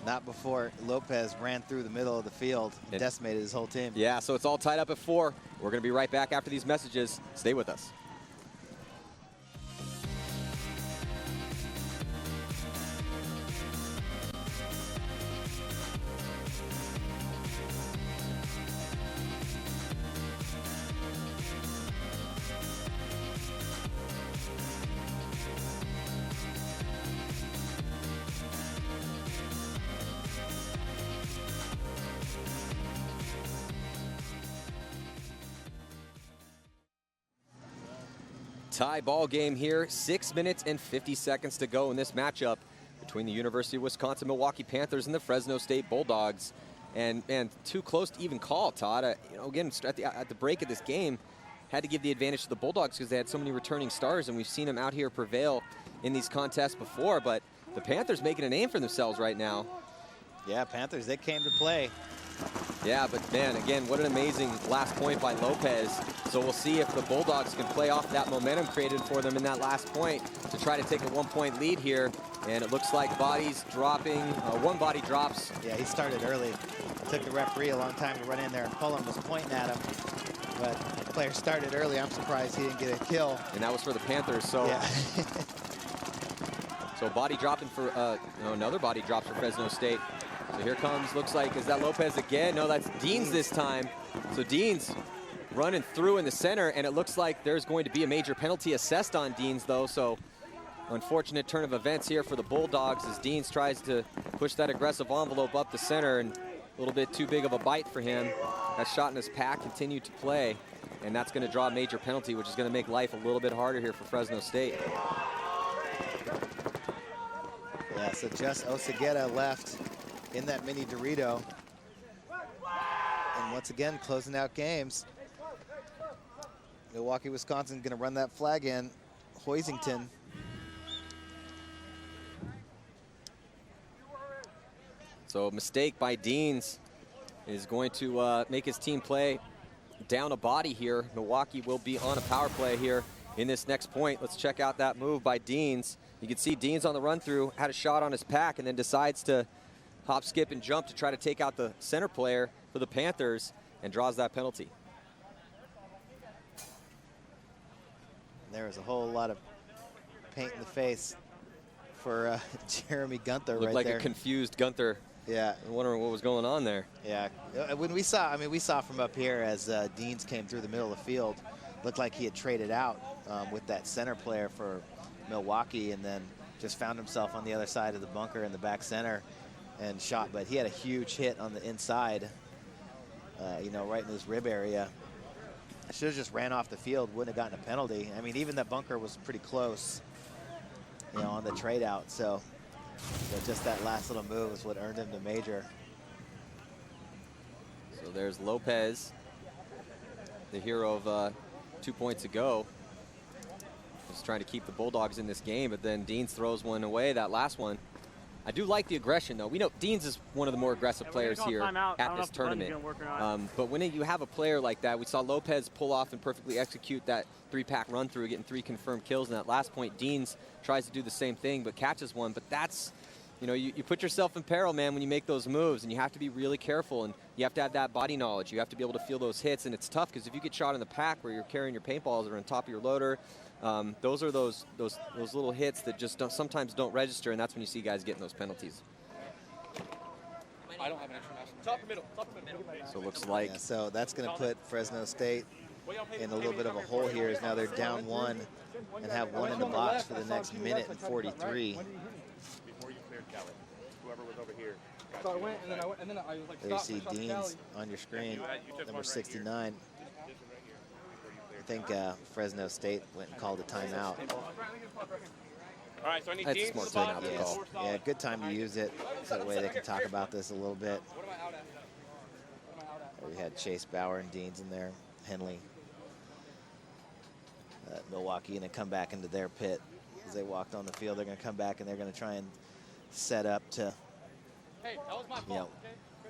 Not before Lopez ran through the middle of the field and decimated his whole team. Yeah, so it's all tied up at 4. We're going to be right back after these messages. Stay with us. Tie ball game here, 6 minutes and 50 seconds to go in this matchup between the University of Wisconsin Milwaukee Panthers and the Fresno State Bulldogs. And man, too close to even call, Todd. Again, at the break of this game, had to give the advantage to the Bulldogs because they had so many returning stars, and we've seen them out here prevail in these contests before. But the Panthers making a name for themselves right now. Yeah, Panthers, they came to play. Yeah, but man, again, what an amazing last point by Lopez. So we'll see if the Bulldogs can play off that momentum created for them in that last point to try to take a 1-point lead here. And it looks like bodies dropping. One body drops. Yeah, he started early. It took the referee a long time to run in there, and Pullum was pointing at him. But the player started early. I'm surprised he didn't get a kill. And that was for the Panthers. So, yeah. So body dropping for, another body drops for Fresno State. So here comes, looks like, is that Lopez again? No, that's Deans this time. So Deans running through in the center, and it looks like there's going to be a major penalty assessed on Deans, though. So unfortunate turn of events here for the Bulldogs as Deans tries to push that aggressive envelope up the center, and a little bit too big of a bite for him. That shot in his pack continued to play, and that's going to draw a major penalty, which is going to make life a little bit harder here for Fresno State. Yeah, so just Oseguera left in that mini Dorito. And once again, closing out games. Milwaukee, Wisconsin going to run that flag in. Hoisington. So a mistake by Deans is going to make his team play down a body here. Milwaukee will be on a power play here in this next point. Let's check out that move by Deans. You can see Deans on the run through, had a shot on his pack, and then decides to hop, skip, and jump to try to take out the center player for the Panthers and draws that penalty. There was a whole lot of paint in the face for Jeremy Gunther right there. Looked like a confused Gunther. Yeah. Wondering what was going on there. Yeah. When we saw, we saw from up here as Deans came through the middle of the field, looked like he had traded out with that center player for Milwaukee, and then just found himself on the other side of the bunker in the back center and shot. But he had a huge hit on the inside, right in his rib area. I should have just ran off the field, wouldn't have gotten a penalty. I mean, even the bunker was pretty close, on the trade out. So just that last little move is what earned him the major. So there's Lopez, the hero of 2 points ago. Just trying to keep the Bulldogs in this game, but then Deans throws one away, that last one. I do like the aggression, though. We know Deans is one of the more aggressive players here at this tournament. But when you have a player like that, we saw Lopez pull off and perfectly execute that 3-pack run through, getting 3 confirmed kills. And that last point, Deans tries to do the same thing, but catches one. But that's, you put yourself in peril, man, when you make those moves, and you have to be really careful, and you have to have that body knowledge. You have to be able to feel those hits, and it's tough because if you get shot in the pack where you're carrying your paintballs that are on top of your loader, those are those little hits that just sometimes don't register, and that's when you see guys getting those penalties. I don't have an international. Top or middle? So it looks like. Yeah, so that's going to put Fresno State in a little bit of a hole here, as now they're down 1 and have 1 in the box for the next minute and 43. Before you cleared Kelly, whoever was over here. So I went, and then I was like, There you see Deans on your screen, number 69. I think Fresno State went and called a timeout. All right, so I need That's a Deans smart spot. timeout to call. Yeah, good time to use it, so that way they can talk about this a little bit. We had Chase Bauer and Deans in there, Henley. Milwaukee going to come back into their pit. As they walked on the field, they're going to come back and they're going to try and set up to,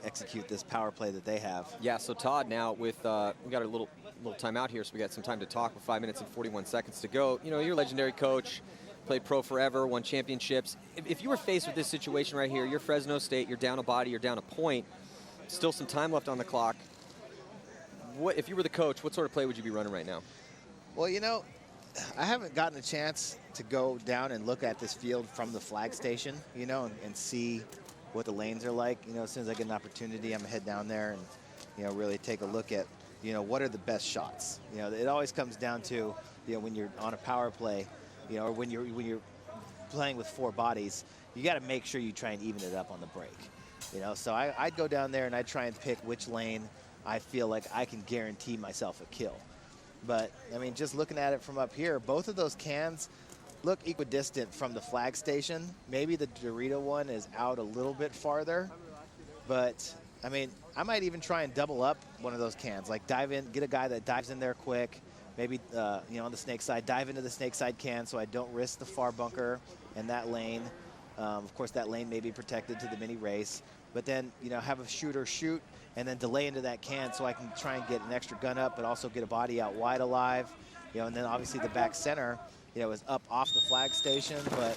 execute this power play that they have. Yeah, so Todd, now with, we got a little timeout here, so we got some time to talk with 5 minutes and 41 seconds to go. Your legendary coach, played pro forever, won championships. If you were faced with this situation right here, you're Fresno State, you're down a body, you're down a point, still some time left on the clock. If you were the coach, what sort of play would you be running right now? Well, you know, I haven't gotten a chance to go down and look at this field from the flag station, you know, and see what the lanes are like. You know, as soon as I get an opportunity, I'm gonna head down there and, you know, really take a look at, you know, what are the best shots. You know, it always comes down to, you know, when you're on a power play, you know, or when you're playing with 4 bodies, you got to make sure you try and even it up on the break. You know, so I'd go down there and I'd try and pick which lane I feel like I can guarantee myself a kill. But, I mean, just looking at it from up here, both of those cans look equidistant from the flag station. Maybe the Dorito one is out a little bit farther. But, I mean, I might even try and double up one of those cans. Like dive in, get a guy that dives in there quick. Maybe, you know, on the snake side, dive into the snake side can so I don't risk the far bunker and that lane. Of course, that lane may be protected to the mini race. But then, you know, have a shooter shoot and then delay into that can so I can try and get an extra gun up, but also get a body out wide alive. You know, and then obviously the back center, you know, is up off the flag station, but,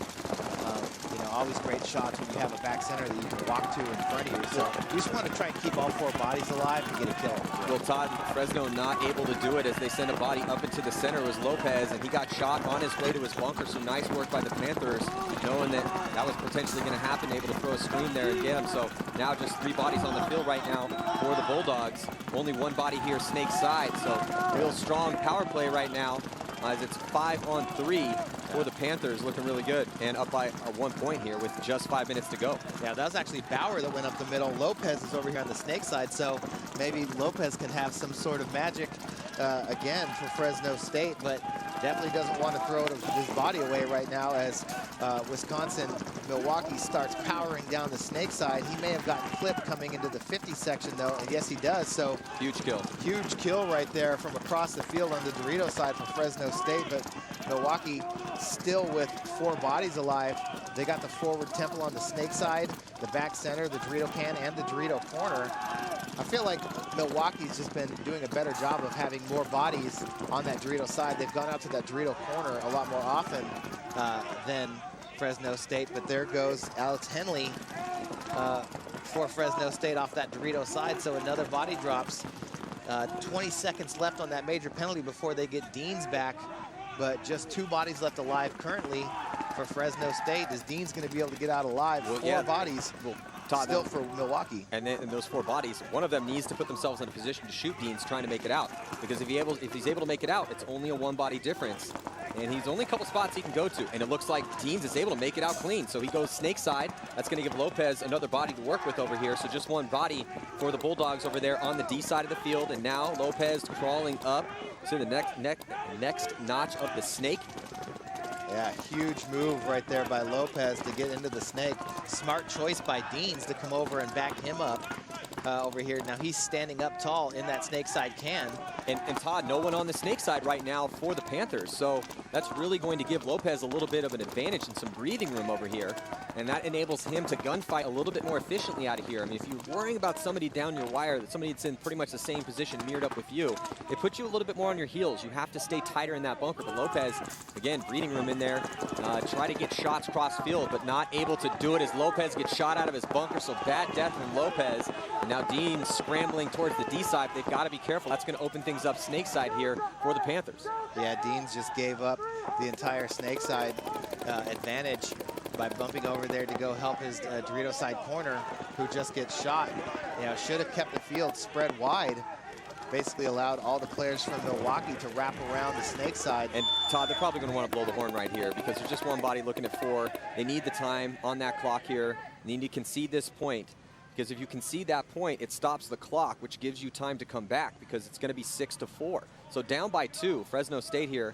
you know, always great shots when you have a back center that you can walk to in front of you. So you just want to try and keep all 4 bodies alive and get a kill. Well, Todd, Fresno not able to do it as they send a body up into the center. It was Lopez, and he got shot on his way to his bunker. So nice work by the Panthers, knowing that that was potentially going to happen, able to throw a screen there and get him. So now just 3 bodies on the field right now for the Bulldogs. Only 1 body here, snake side. So real strong power play right now as it's 5-on-3 for the Panthers, looking really good, and up by 1 point here with just 5 minutes to go. Yeah, that was actually Bauer that went up the middle. Lopez is over here on the snake side, so maybe Lopez can have some sort of magic again for Fresno State, but definitely doesn't want to throw his body away right now as Milwaukee starts powering down the snake side. He may have gotten clipped coming into the 50 section though, and yes he does, so huge kill. Huge kill right there from across the field on the Dorito side for Fresno State, but Milwaukee still with 4 bodies alive. They got the forward temple on the snake side, the back center, the Dorito can, and the Dorito corner. I feel like Milwaukee's just been doing a better job of having more bodies on that Dorito side. They've gone out to that Dorito corner a lot more often than Fresno State, but there goes Alex Henley for Fresno State off that Dorito side, so another body drops. 20 seconds left on that major penalty before they get Deans back, but just 2 bodies left alive currently for Fresno State. Is Deans going to be able to get out alive? Well, 4 bodies still for Milwaukee. And then in those 4 bodies, one of them needs to put themselves in a position to shoot Deans trying to make it out. Because if he's able to make it out, it's only a 1 body difference. And he's only a couple spots he can go to. And it looks like Deans is able to make it out clean. So he goes snake side. That's going to give Lopez another body to work with over here. So just 1 body for the Bulldogs over there on the D side of the field. And now Lopez crawling up to the next notch of the snake. Yeah, huge move right there by Lopez to get into the snake. Smart choice by Deans to come over and back him up over here. Now he's standing up tall in that snake side can. And Todd, no one on the snake side right now for the Panthers. So that's really going to give Lopez a little bit of an advantage and some breathing room over here. And that enables him to gunfight a little bit more efficiently out of here. I mean, if you're worrying about somebody down your wire, that somebody that's in pretty much the same position mirrored up with you, it puts you a little bit more on your heels. You have to stay tighter in that bunker. But Lopez, again, breathing room in there. Try to get shots cross field, but not able to do it as Lopez gets shot out of his bunker. So bad death from Lopez. And now Dean scrambling towards the D side. They've got to be careful. That's going to open things up snake side here for the Panthers. Yeah, Deans just gave up the entire snake side advantage by bumping over there to go help his Dorito side corner, who just gets shot. You know, should have kept the field spread wide. Basically allowed all the players from Milwaukee to wrap around the snake side. And Todd, they're probably going to want to blow the horn right here because there's just 1 body looking at 4. They need the time on that clock here. They need to concede this point, because if you concede that point, it stops the clock, which gives you time to come back because it's going to be 6-4. So down by 2, Fresno State here.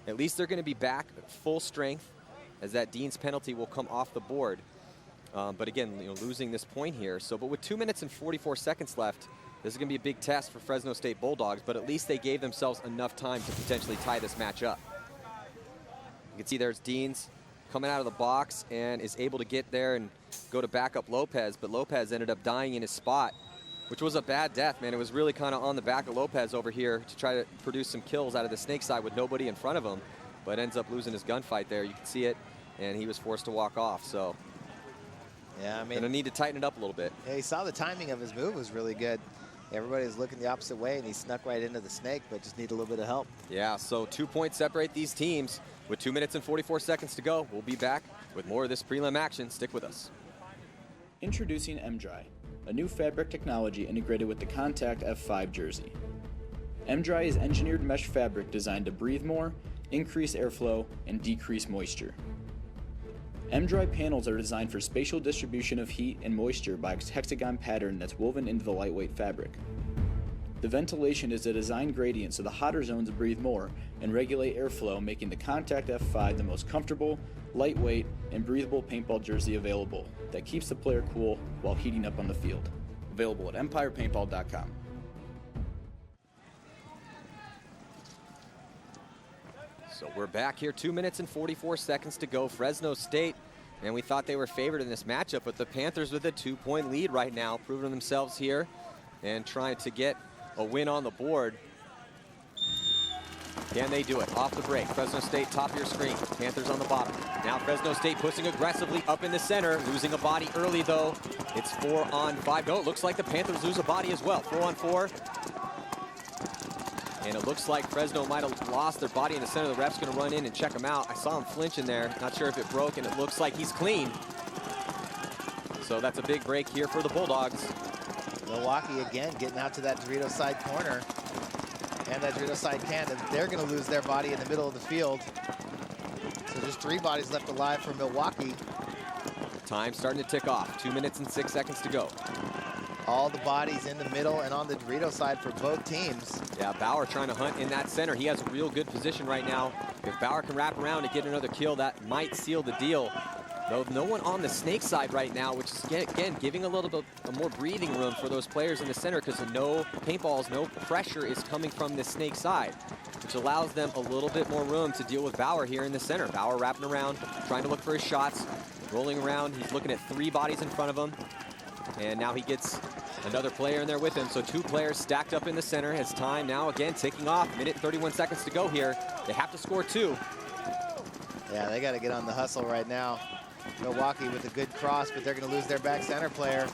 At least they're going to be back at full strength as that Dean's penalty will come off the board. But again, you know, losing this point here. So, but with 2 minutes and 44 seconds left, this is going to be a big test for Fresno State Bulldogs, but at least they gave themselves enough time to potentially tie this match up. You can see there's Deans coming out of the box and is able to get there and go to back up Lopez, but Lopez ended up dying in his spot, which was a bad death, man. It was really kind of on the back of Lopez over here to try to produce some kills out of the snake side with nobody in front of him. but ends up losing his gunfight there. You can see it, and he was forced to walk off. So yeah, I mean, gonna need to tighten it up a little bit. Yeah, he saw the timing of his move was really good. Everybody was looking the opposite way, and he snuck right into the snake, but just need a little bit of help. Yeah, so 2 points separate these teams with 2 minutes and 44 seconds to go. We'll be back with more of this prelim action. Stick with us. Introducing M-Dry, a new fabric technology integrated with the Contact F5 jersey. M-Dry is engineered mesh fabric designed to breathe more, increase airflow, and decrease moisture. M-Dry panels are designed for spatial distribution of heat and moisture by a hexagon pattern that's woven into the lightweight fabric. The ventilation is a design gradient so the hotter zones breathe more and regulate airflow, making the Contact F5 the most comfortable, lightweight, and breathable paintball jersey available that keeps the player cool while heating up on the field. Available at empirepaintball.com. So we're back here, 2 minutes and 44 seconds to go. Fresno State, and we thought they were favored in this matchup, but the Panthers with a 2-point lead right now, proving themselves here and trying to get a win on the board. Can they do it? Off the break. Fresno State, top of your screen. Panthers on the bottom. Now Fresno State pushing aggressively up in the center, losing a body early though. It's 4-on-5. No, it looks like the Panthers lose a body as well. 4-on-4. And it looks like Fresno might have lost their body in the center. The ref's going to run in and check him out. I saw him flinch in there. Not sure if it broke, and it looks like he's clean. So that's a big break here for the Bulldogs. Milwaukee again getting out to that Dorito side corner. And that Dorito side can. They're going to lose their body in the middle of the field. So just 3 bodies left alive for Milwaukee. Time starting to tick off. 2 minutes and 6 seconds to go. All the bodies in the middle and on the Dorito side for both teams. Yeah, Bauer trying to hunt in that center. He has a real good position right now. If Bauer can wrap around and get another kill, that might seal the deal. Though no one on the snake side right now, which is, again, giving a little bit more breathing room for those players in the center because no paintballs, no pressure is coming from the snake side, which allows them a little bit more room to deal with Bauer here in the center. Bauer wrapping around, trying to look for his shots, rolling around. He's looking at 3 bodies in front of him. And now he gets another player in there with him. So 2 players stacked up in the center. His time now again ticking off. Minute 31 seconds to go here. They have to score 2. Yeah, they got to get on the hustle right now. Milwaukee with a good cross, but they're going to lose their back center player.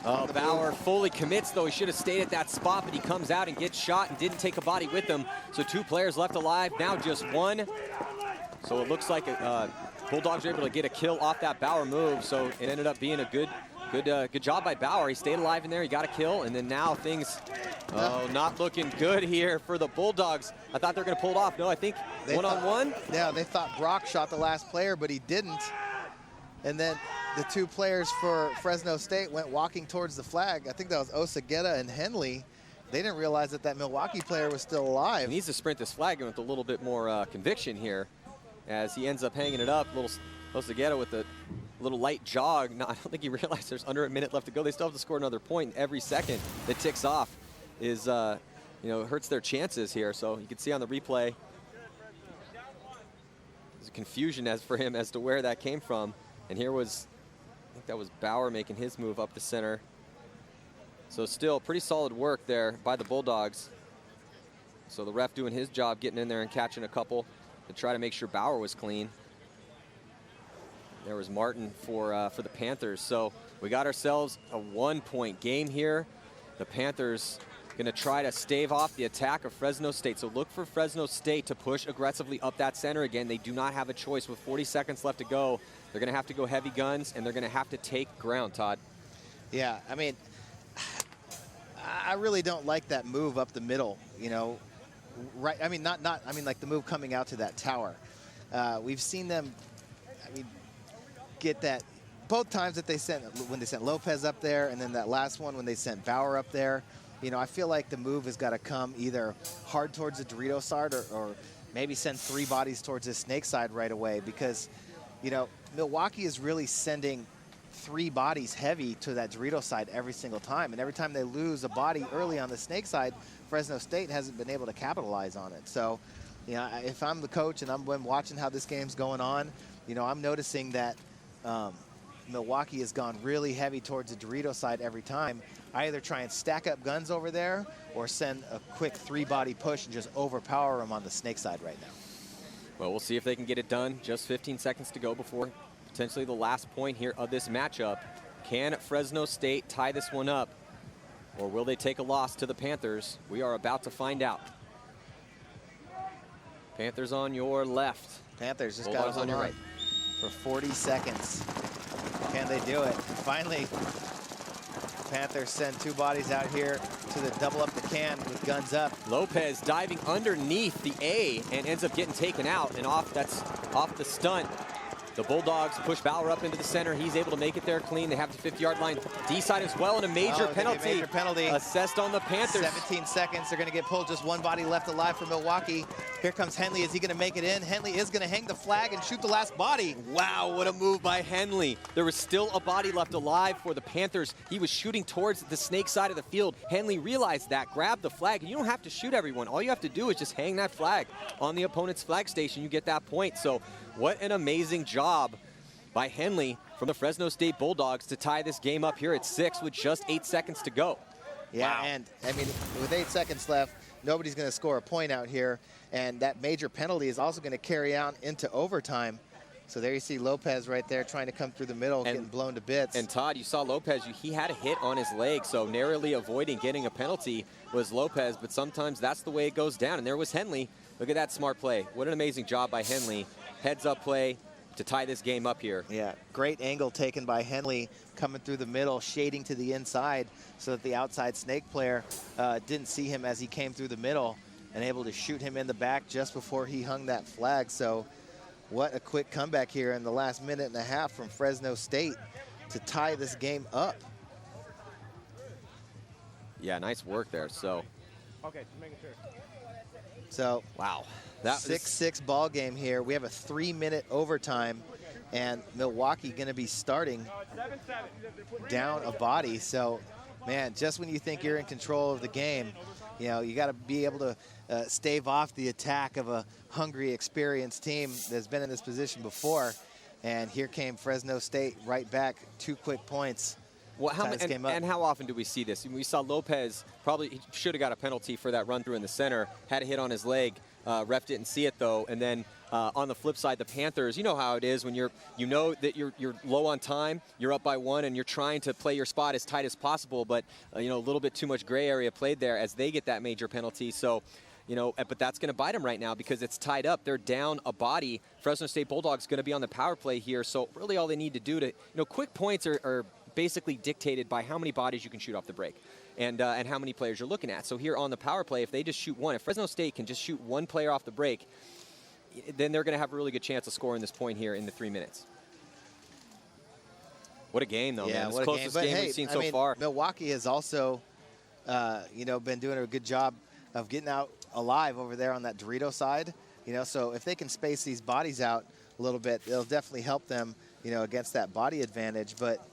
Oh, Bauer fully commits, though. He should have stayed at that spot, but he comes out and gets shot and didn't take a body with him. So 2 players left alive, now just 1. So it looks like Bulldogs are able to get a kill off that Bauer move. So it ended up being a good job by Bauer. He stayed alive in there, he got a kill, and then now things, not looking good here for the Bulldogs. I thought they were going to pull it off. No, I think one-on-one. Yeah, they thought Brock shot the last player, but he didn't. And then the 2 players for Fresno State went walking towards the flag. I think that was Osagieta and Henley. They didn't realize that Milwaukee player was still alive. He needs to sprint this flag with a little bit more conviction here as he ends up hanging it up. Little Osagieta with a little light jog. No, I don't think he realized there's under a minute left to go. They still have to score another point. Every second that ticks off is, hurts their chances here. So you can see on the replay, there's a confusion for him as to where that came from. And here was, I think that was Bauer making his move up the center. So still pretty solid work there by the Bulldogs. So the ref doing his job, getting in there and catching a couple to try to make sure Bauer was clean. There was Martin for the Panthers. So we got ourselves a 1-point game here. The Panthers going to try to stave off the attack of Fresno State. So look for Fresno State to push aggressively up that center again. They do not have a choice with 40 seconds left to go. They're going to have to go heavy guns, and they're going to have to take ground, Todd. Yeah, I mean, I really don't like that move up the middle, Right, I mean, like the move coming out to that tower. We've seen them, get that both times that when they sent Lopez up there, and then that last one when they sent Bauer up there. I feel like the move has got to come either hard towards the Dorito side or maybe send 3 bodies towards the snake side right away, because, Milwaukee is really sending 3 bodies heavy to that Dorito side every single time. And every time they lose a body early on the snake side, Fresno State hasn't been able to capitalize on it. So, if I'm the coach and I'm watching how this game's going on, I'm noticing that Milwaukee has gone really heavy towards the Dorito side every time. I either try and stack up guns over there or send a quick 3-body push and just overpower them on the snake side right now. Well, we'll see if they can get it done. Just 15 seconds to go before potentially the last point here of this matchup. Can Fresno State tie this one up, or will they take a loss to the Panthers? We are about to find out. Panthers on your left. Panthers just got to hold on your on right for 40 seconds. Can they do it? Finally, Panthers send 2 bodies out here to the double up the can with guns up. Lopez diving underneath the A and ends up getting taken out, and that's off the stunt. The Bulldogs push Bauer up into the center. He's able to make it there clean. They have the 50-yard line. D-side as well, and a major penalty assessed on the Panthers. 17 seconds. They're going to get pulled. Just 1 body left alive for Milwaukee. Here comes Henley. Is he going to make it in? Henley is going to hang the flag and shoot the last body. Wow, what a move by Henley. There was still a body left alive for the Panthers. He was shooting towards the snake side of the field. Henley realized that, grabbed the flag, and you don't have to shoot everyone. All you have to do is just hang that flag on the opponent's flag station. You get that point. So what an amazing job by Henley from the Fresno State Bulldogs to tie this game up here at 6 with just 8 seconds to go. Yeah, wow. And I mean, with 8 seconds left, nobody's going to score a point out here. And that major penalty is also going to carry out into overtime. So there you see Lopez right there trying to come through the middle, getting blown to bits. And Todd, you saw Lopez, he had a hit on his leg, so narrowly avoiding getting a penalty was Lopez, but sometimes that's the way it goes down. And there was Henley. Look at that smart play. What an amazing job by Henley. Heads up play to tie this game up here. Yeah, great angle taken by Henley, coming through the middle, shading to the inside so that the outside snake player didn't see him as he came through the middle, and able to shoot him in the back just before he hung that flag. So what a quick comeback here in the last minute and a half from Fresno State to tie this game up. Yeah, nice work there. So Okay, just making sure. So wow, that 6-6 ball game here. We have a 3-minute overtime, and Milwaukee going to be starting down a body. So, man, just when you think you're in control of the game, you know, you got to be able to stave off the attack of a hungry, experienced team that's been in this position before. And here came Fresno State right back, 2 quick points. Well, and how often do we see this? We saw Lopez probably should have got a penalty for that run through in the center, had a hit on his leg. Ref didn't see it though. And then on the flip side, the Panthers, you know how it is when you know that you're low on time, you're up by 1, and you're trying to play your spot as tight as possible, but you know, a little bit too much gray area played there as they get that major penalty. So, you know, but that's going to bite them right now because it's tied up. They're down a body. Fresno State Bulldogs going to be on the power play here. So really all they need to do to, you know, quick points are basically dictated by how many bodies you can shoot off the break and how many players you're looking at. So here on the power play, if they just shoot 1, if Fresno State can just shoot 1 player off the break, then they're going to have a really good chance of scoring this point here in the 3 minutes. What a game, though, man. It's the closest game we've seen so far. Milwaukee has also, you know, been doing a good job of getting out alive over there on that Dorito side. You know, so if they can space these bodies out a little bit, it'll definitely help them, you know, against that body advantage. But,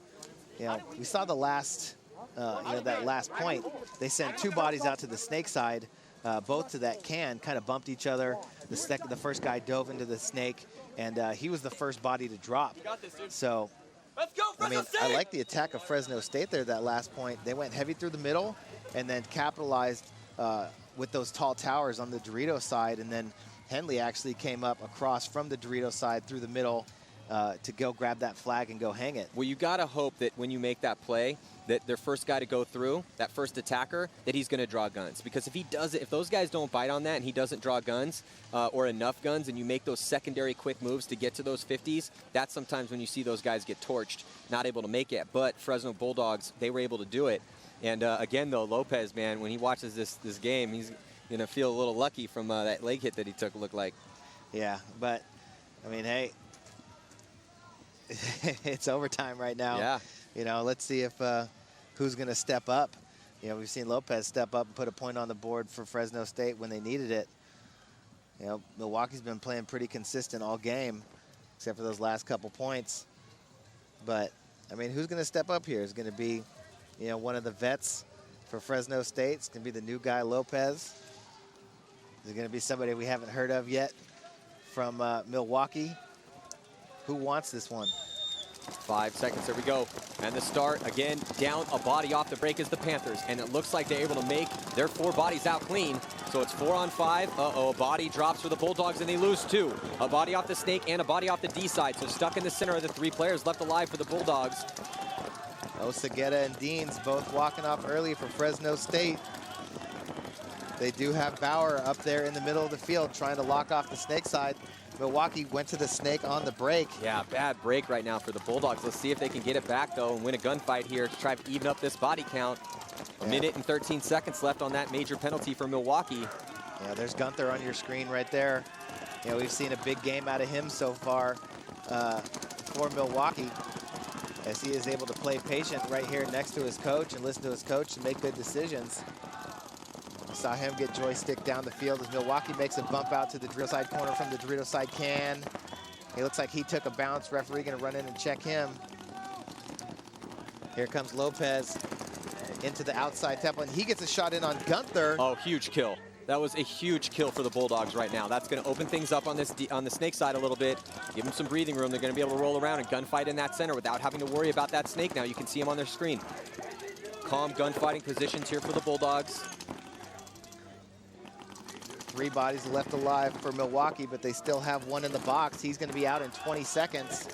you know, we saw the last, you know, that last point. They sent 2 bodies out to the snake side, both to that can, kind of bumped each other. The first guy dove into the snake, and he was the first body to drop. So, I mean, I like the attack of Fresno State there, that last point. They went heavy through the middle and then capitalized with those tall towers on the Dorito side, and then Henley actually came up across from the Dorito side through the middle to go grab that flag and go hang it. Well, you got to hope that when you make that play, that their first guy to go through, that first attacker, that he's going to draw guns. Because if he does it, if those guys don't bite on that and he doesn't draw guns or enough guns, and you make those secondary quick moves to get to those 50s, that's sometimes when you see those guys get torched, not able to make it. But Fresno Bulldogs, they were able to do it. And again, though, Lopez, man, when he watches this game, he's going to feel a little lucky from that leg hit that he took, looked like. Yeah, but, I mean, hey, it's overtime right now. Yeah. You know, let's see if who's going to step up. You know, we've seen Lopez step up and put a point on the board for Fresno State when they needed it. You know, Milwaukee's been playing pretty consistent all game, except for those last couple points. But, I mean, who's going to step up here? Is going to be, you know, one of the vets for Fresno State. It's going to be the new guy, Lopez. Is it going to be somebody we haven't heard of yet from Milwaukee? Who wants this one? 5 seconds, there we go. And the start, again, down a body off the break is the Panthers. And it looks like they're able to make their 4 bodies out clean. So it's 4 on 5. Uh-oh, a body drops for the Bulldogs and they lose 2. A body off the snake and a body off the D side. So stuck in the center of the 3 players left alive for the Bulldogs. Osageta and Deans both walking off early for Fresno State. They do have Bauer up there in the middle of the field trying to lock off the snake side. Milwaukee went to the snake on the break. Yeah, bad break right now for the Bulldogs. Let's see if they can get it back, though, and win a gunfight here to try to even up this body count. A minute and 13 seconds left on that major penalty for Milwaukee. Yeah, there's Gunther on your screen right there. You know, we've seen a big game out of him so far for Milwaukee, as he is able to play patient right here next to his coach and listen to his coach and make good decisions. Saw him get joystick down the field as Milwaukee makes a bump out to the Dorito side corner from the Dorito side can. He looks like he took a bounce. Referee gonna run in and check him. Here comes Lopez into the outside temple, and he gets a shot in on Gunther. Oh, huge kill. That was a huge kill for the Bulldogs right now. That's going to open things up on on the snake side a little bit, give them some breathing room. They're going to be able to roll around and gunfight in that center without having to worry about that snake now. You can see him on their screen. Calm gunfighting positions here for the Bulldogs. 3 bodies left alive for Milwaukee, but they still have 1 in the box. He's going to be out in 20 seconds.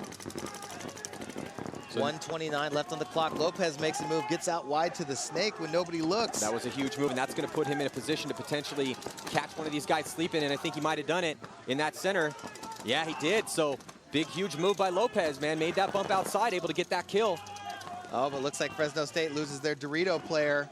1:29 left on the clock. Lopez makes a move, gets out wide to the snake when nobody looks. That was a huge move, and that's going to put him in a position to potentially catch one of these guys sleeping, and I think he might have done it in that center. Yeah, he did. So big, huge move by Lopez, man. Made that bump outside, able to get that kill. Oh, but looks like Fresno State loses their Dorito player,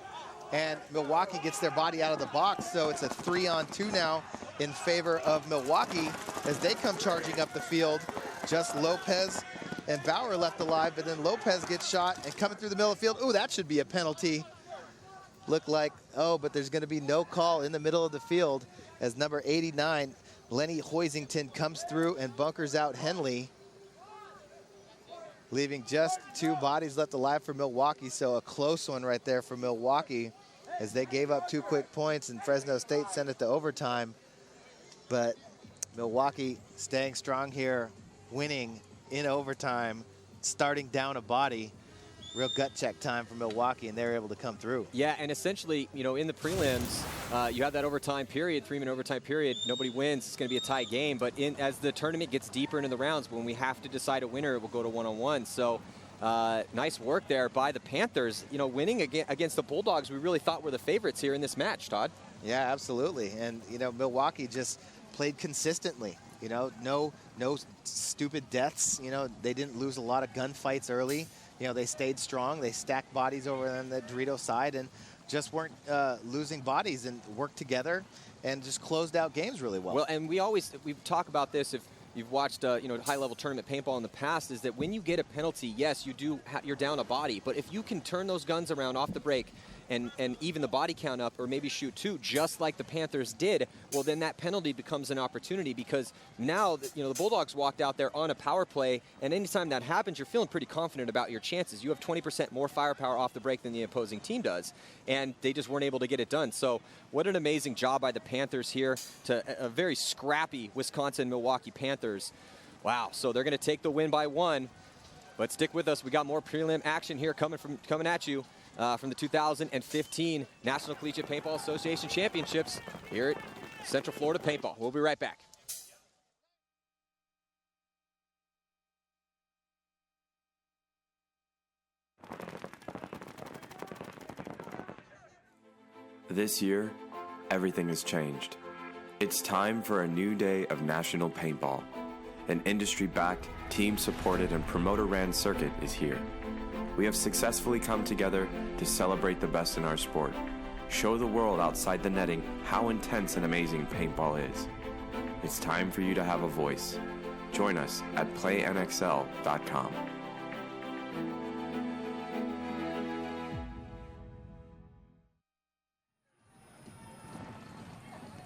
and Milwaukee gets their body out of the box. So it's a 3-on-2 now in favor of Milwaukee as they come charging up the field. Just Lopez and Bauer left alive, but then Lopez gets shot and coming through the middle of the field. Ooh, that should be a penalty. Look like, oh, but there's going to be no call in the middle of the field as number 89, Lenny Hoisington, comes through and bunkers out Henley, leaving just 2 bodies left alive for Milwaukee. So a close one right there for Milwaukee as they gave up 2 quick points and Fresno State sent it to overtime. But Milwaukee staying strong here, winning in overtime, starting down a body. Real gut check time for Milwaukee, and they're able to come through. Yeah, and essentially, you know, in the prelims, you have that overtime period, 3-minute overtime period. Nobody wins. It's going to be a tie game. But as the tournament gets deeper into the rounds, when we have to decide a winner, it will go to one-on-one. So nice work there by the Panthers. You know, winning against the Bulldogs, we really thought were the favorites here in this match, Todd. Yeah, absolutely. And, you know, Milwaukee just played consistently. You know, no stupid deaths. You know, they didn't lose a lot of gunfights early. You know, they stayed strong. They stacked bodies over on the Dorito side and just weren't losing bodies, and worked together and just closed out games really well. Well, and we talk about this if you've watched you know, high-level tournament paintball in the past, is that when you get a penalty, yes, you're down a body, but if you can turn those guns around off the break and even the body count up, or maybe shoot 2, just like the Panthers did, well, then that penalty becomes an opportunity, because now, you know, the Bulldogs walked out there on a power play, and anytime that happens, you're feeling pretty confident about your chances. You have 20% more firepower off the break than the opposing team does, and they just weren't able to get it done. So what an amazing job by the Panthers here, to a very scrappy Wisconsin-Milwaukee Panthers. Wow, so they're going to take the win by 1, but stick with us. We got more prelim action here coming at you. From the 2015 National Collegiate Paintball Association Championships here at Central Florida Paintball. We'll be right back. This year, everything has changed. It's time for a new day of National Paintball. An industry-backed, team-supported, and promoter-ran circuit is here. We have successfully come together to celebrate the best in our sport. Show the world outside the netting how intense and amazing paintball is. It's time for you to have a voice. Join us at playnxl.com.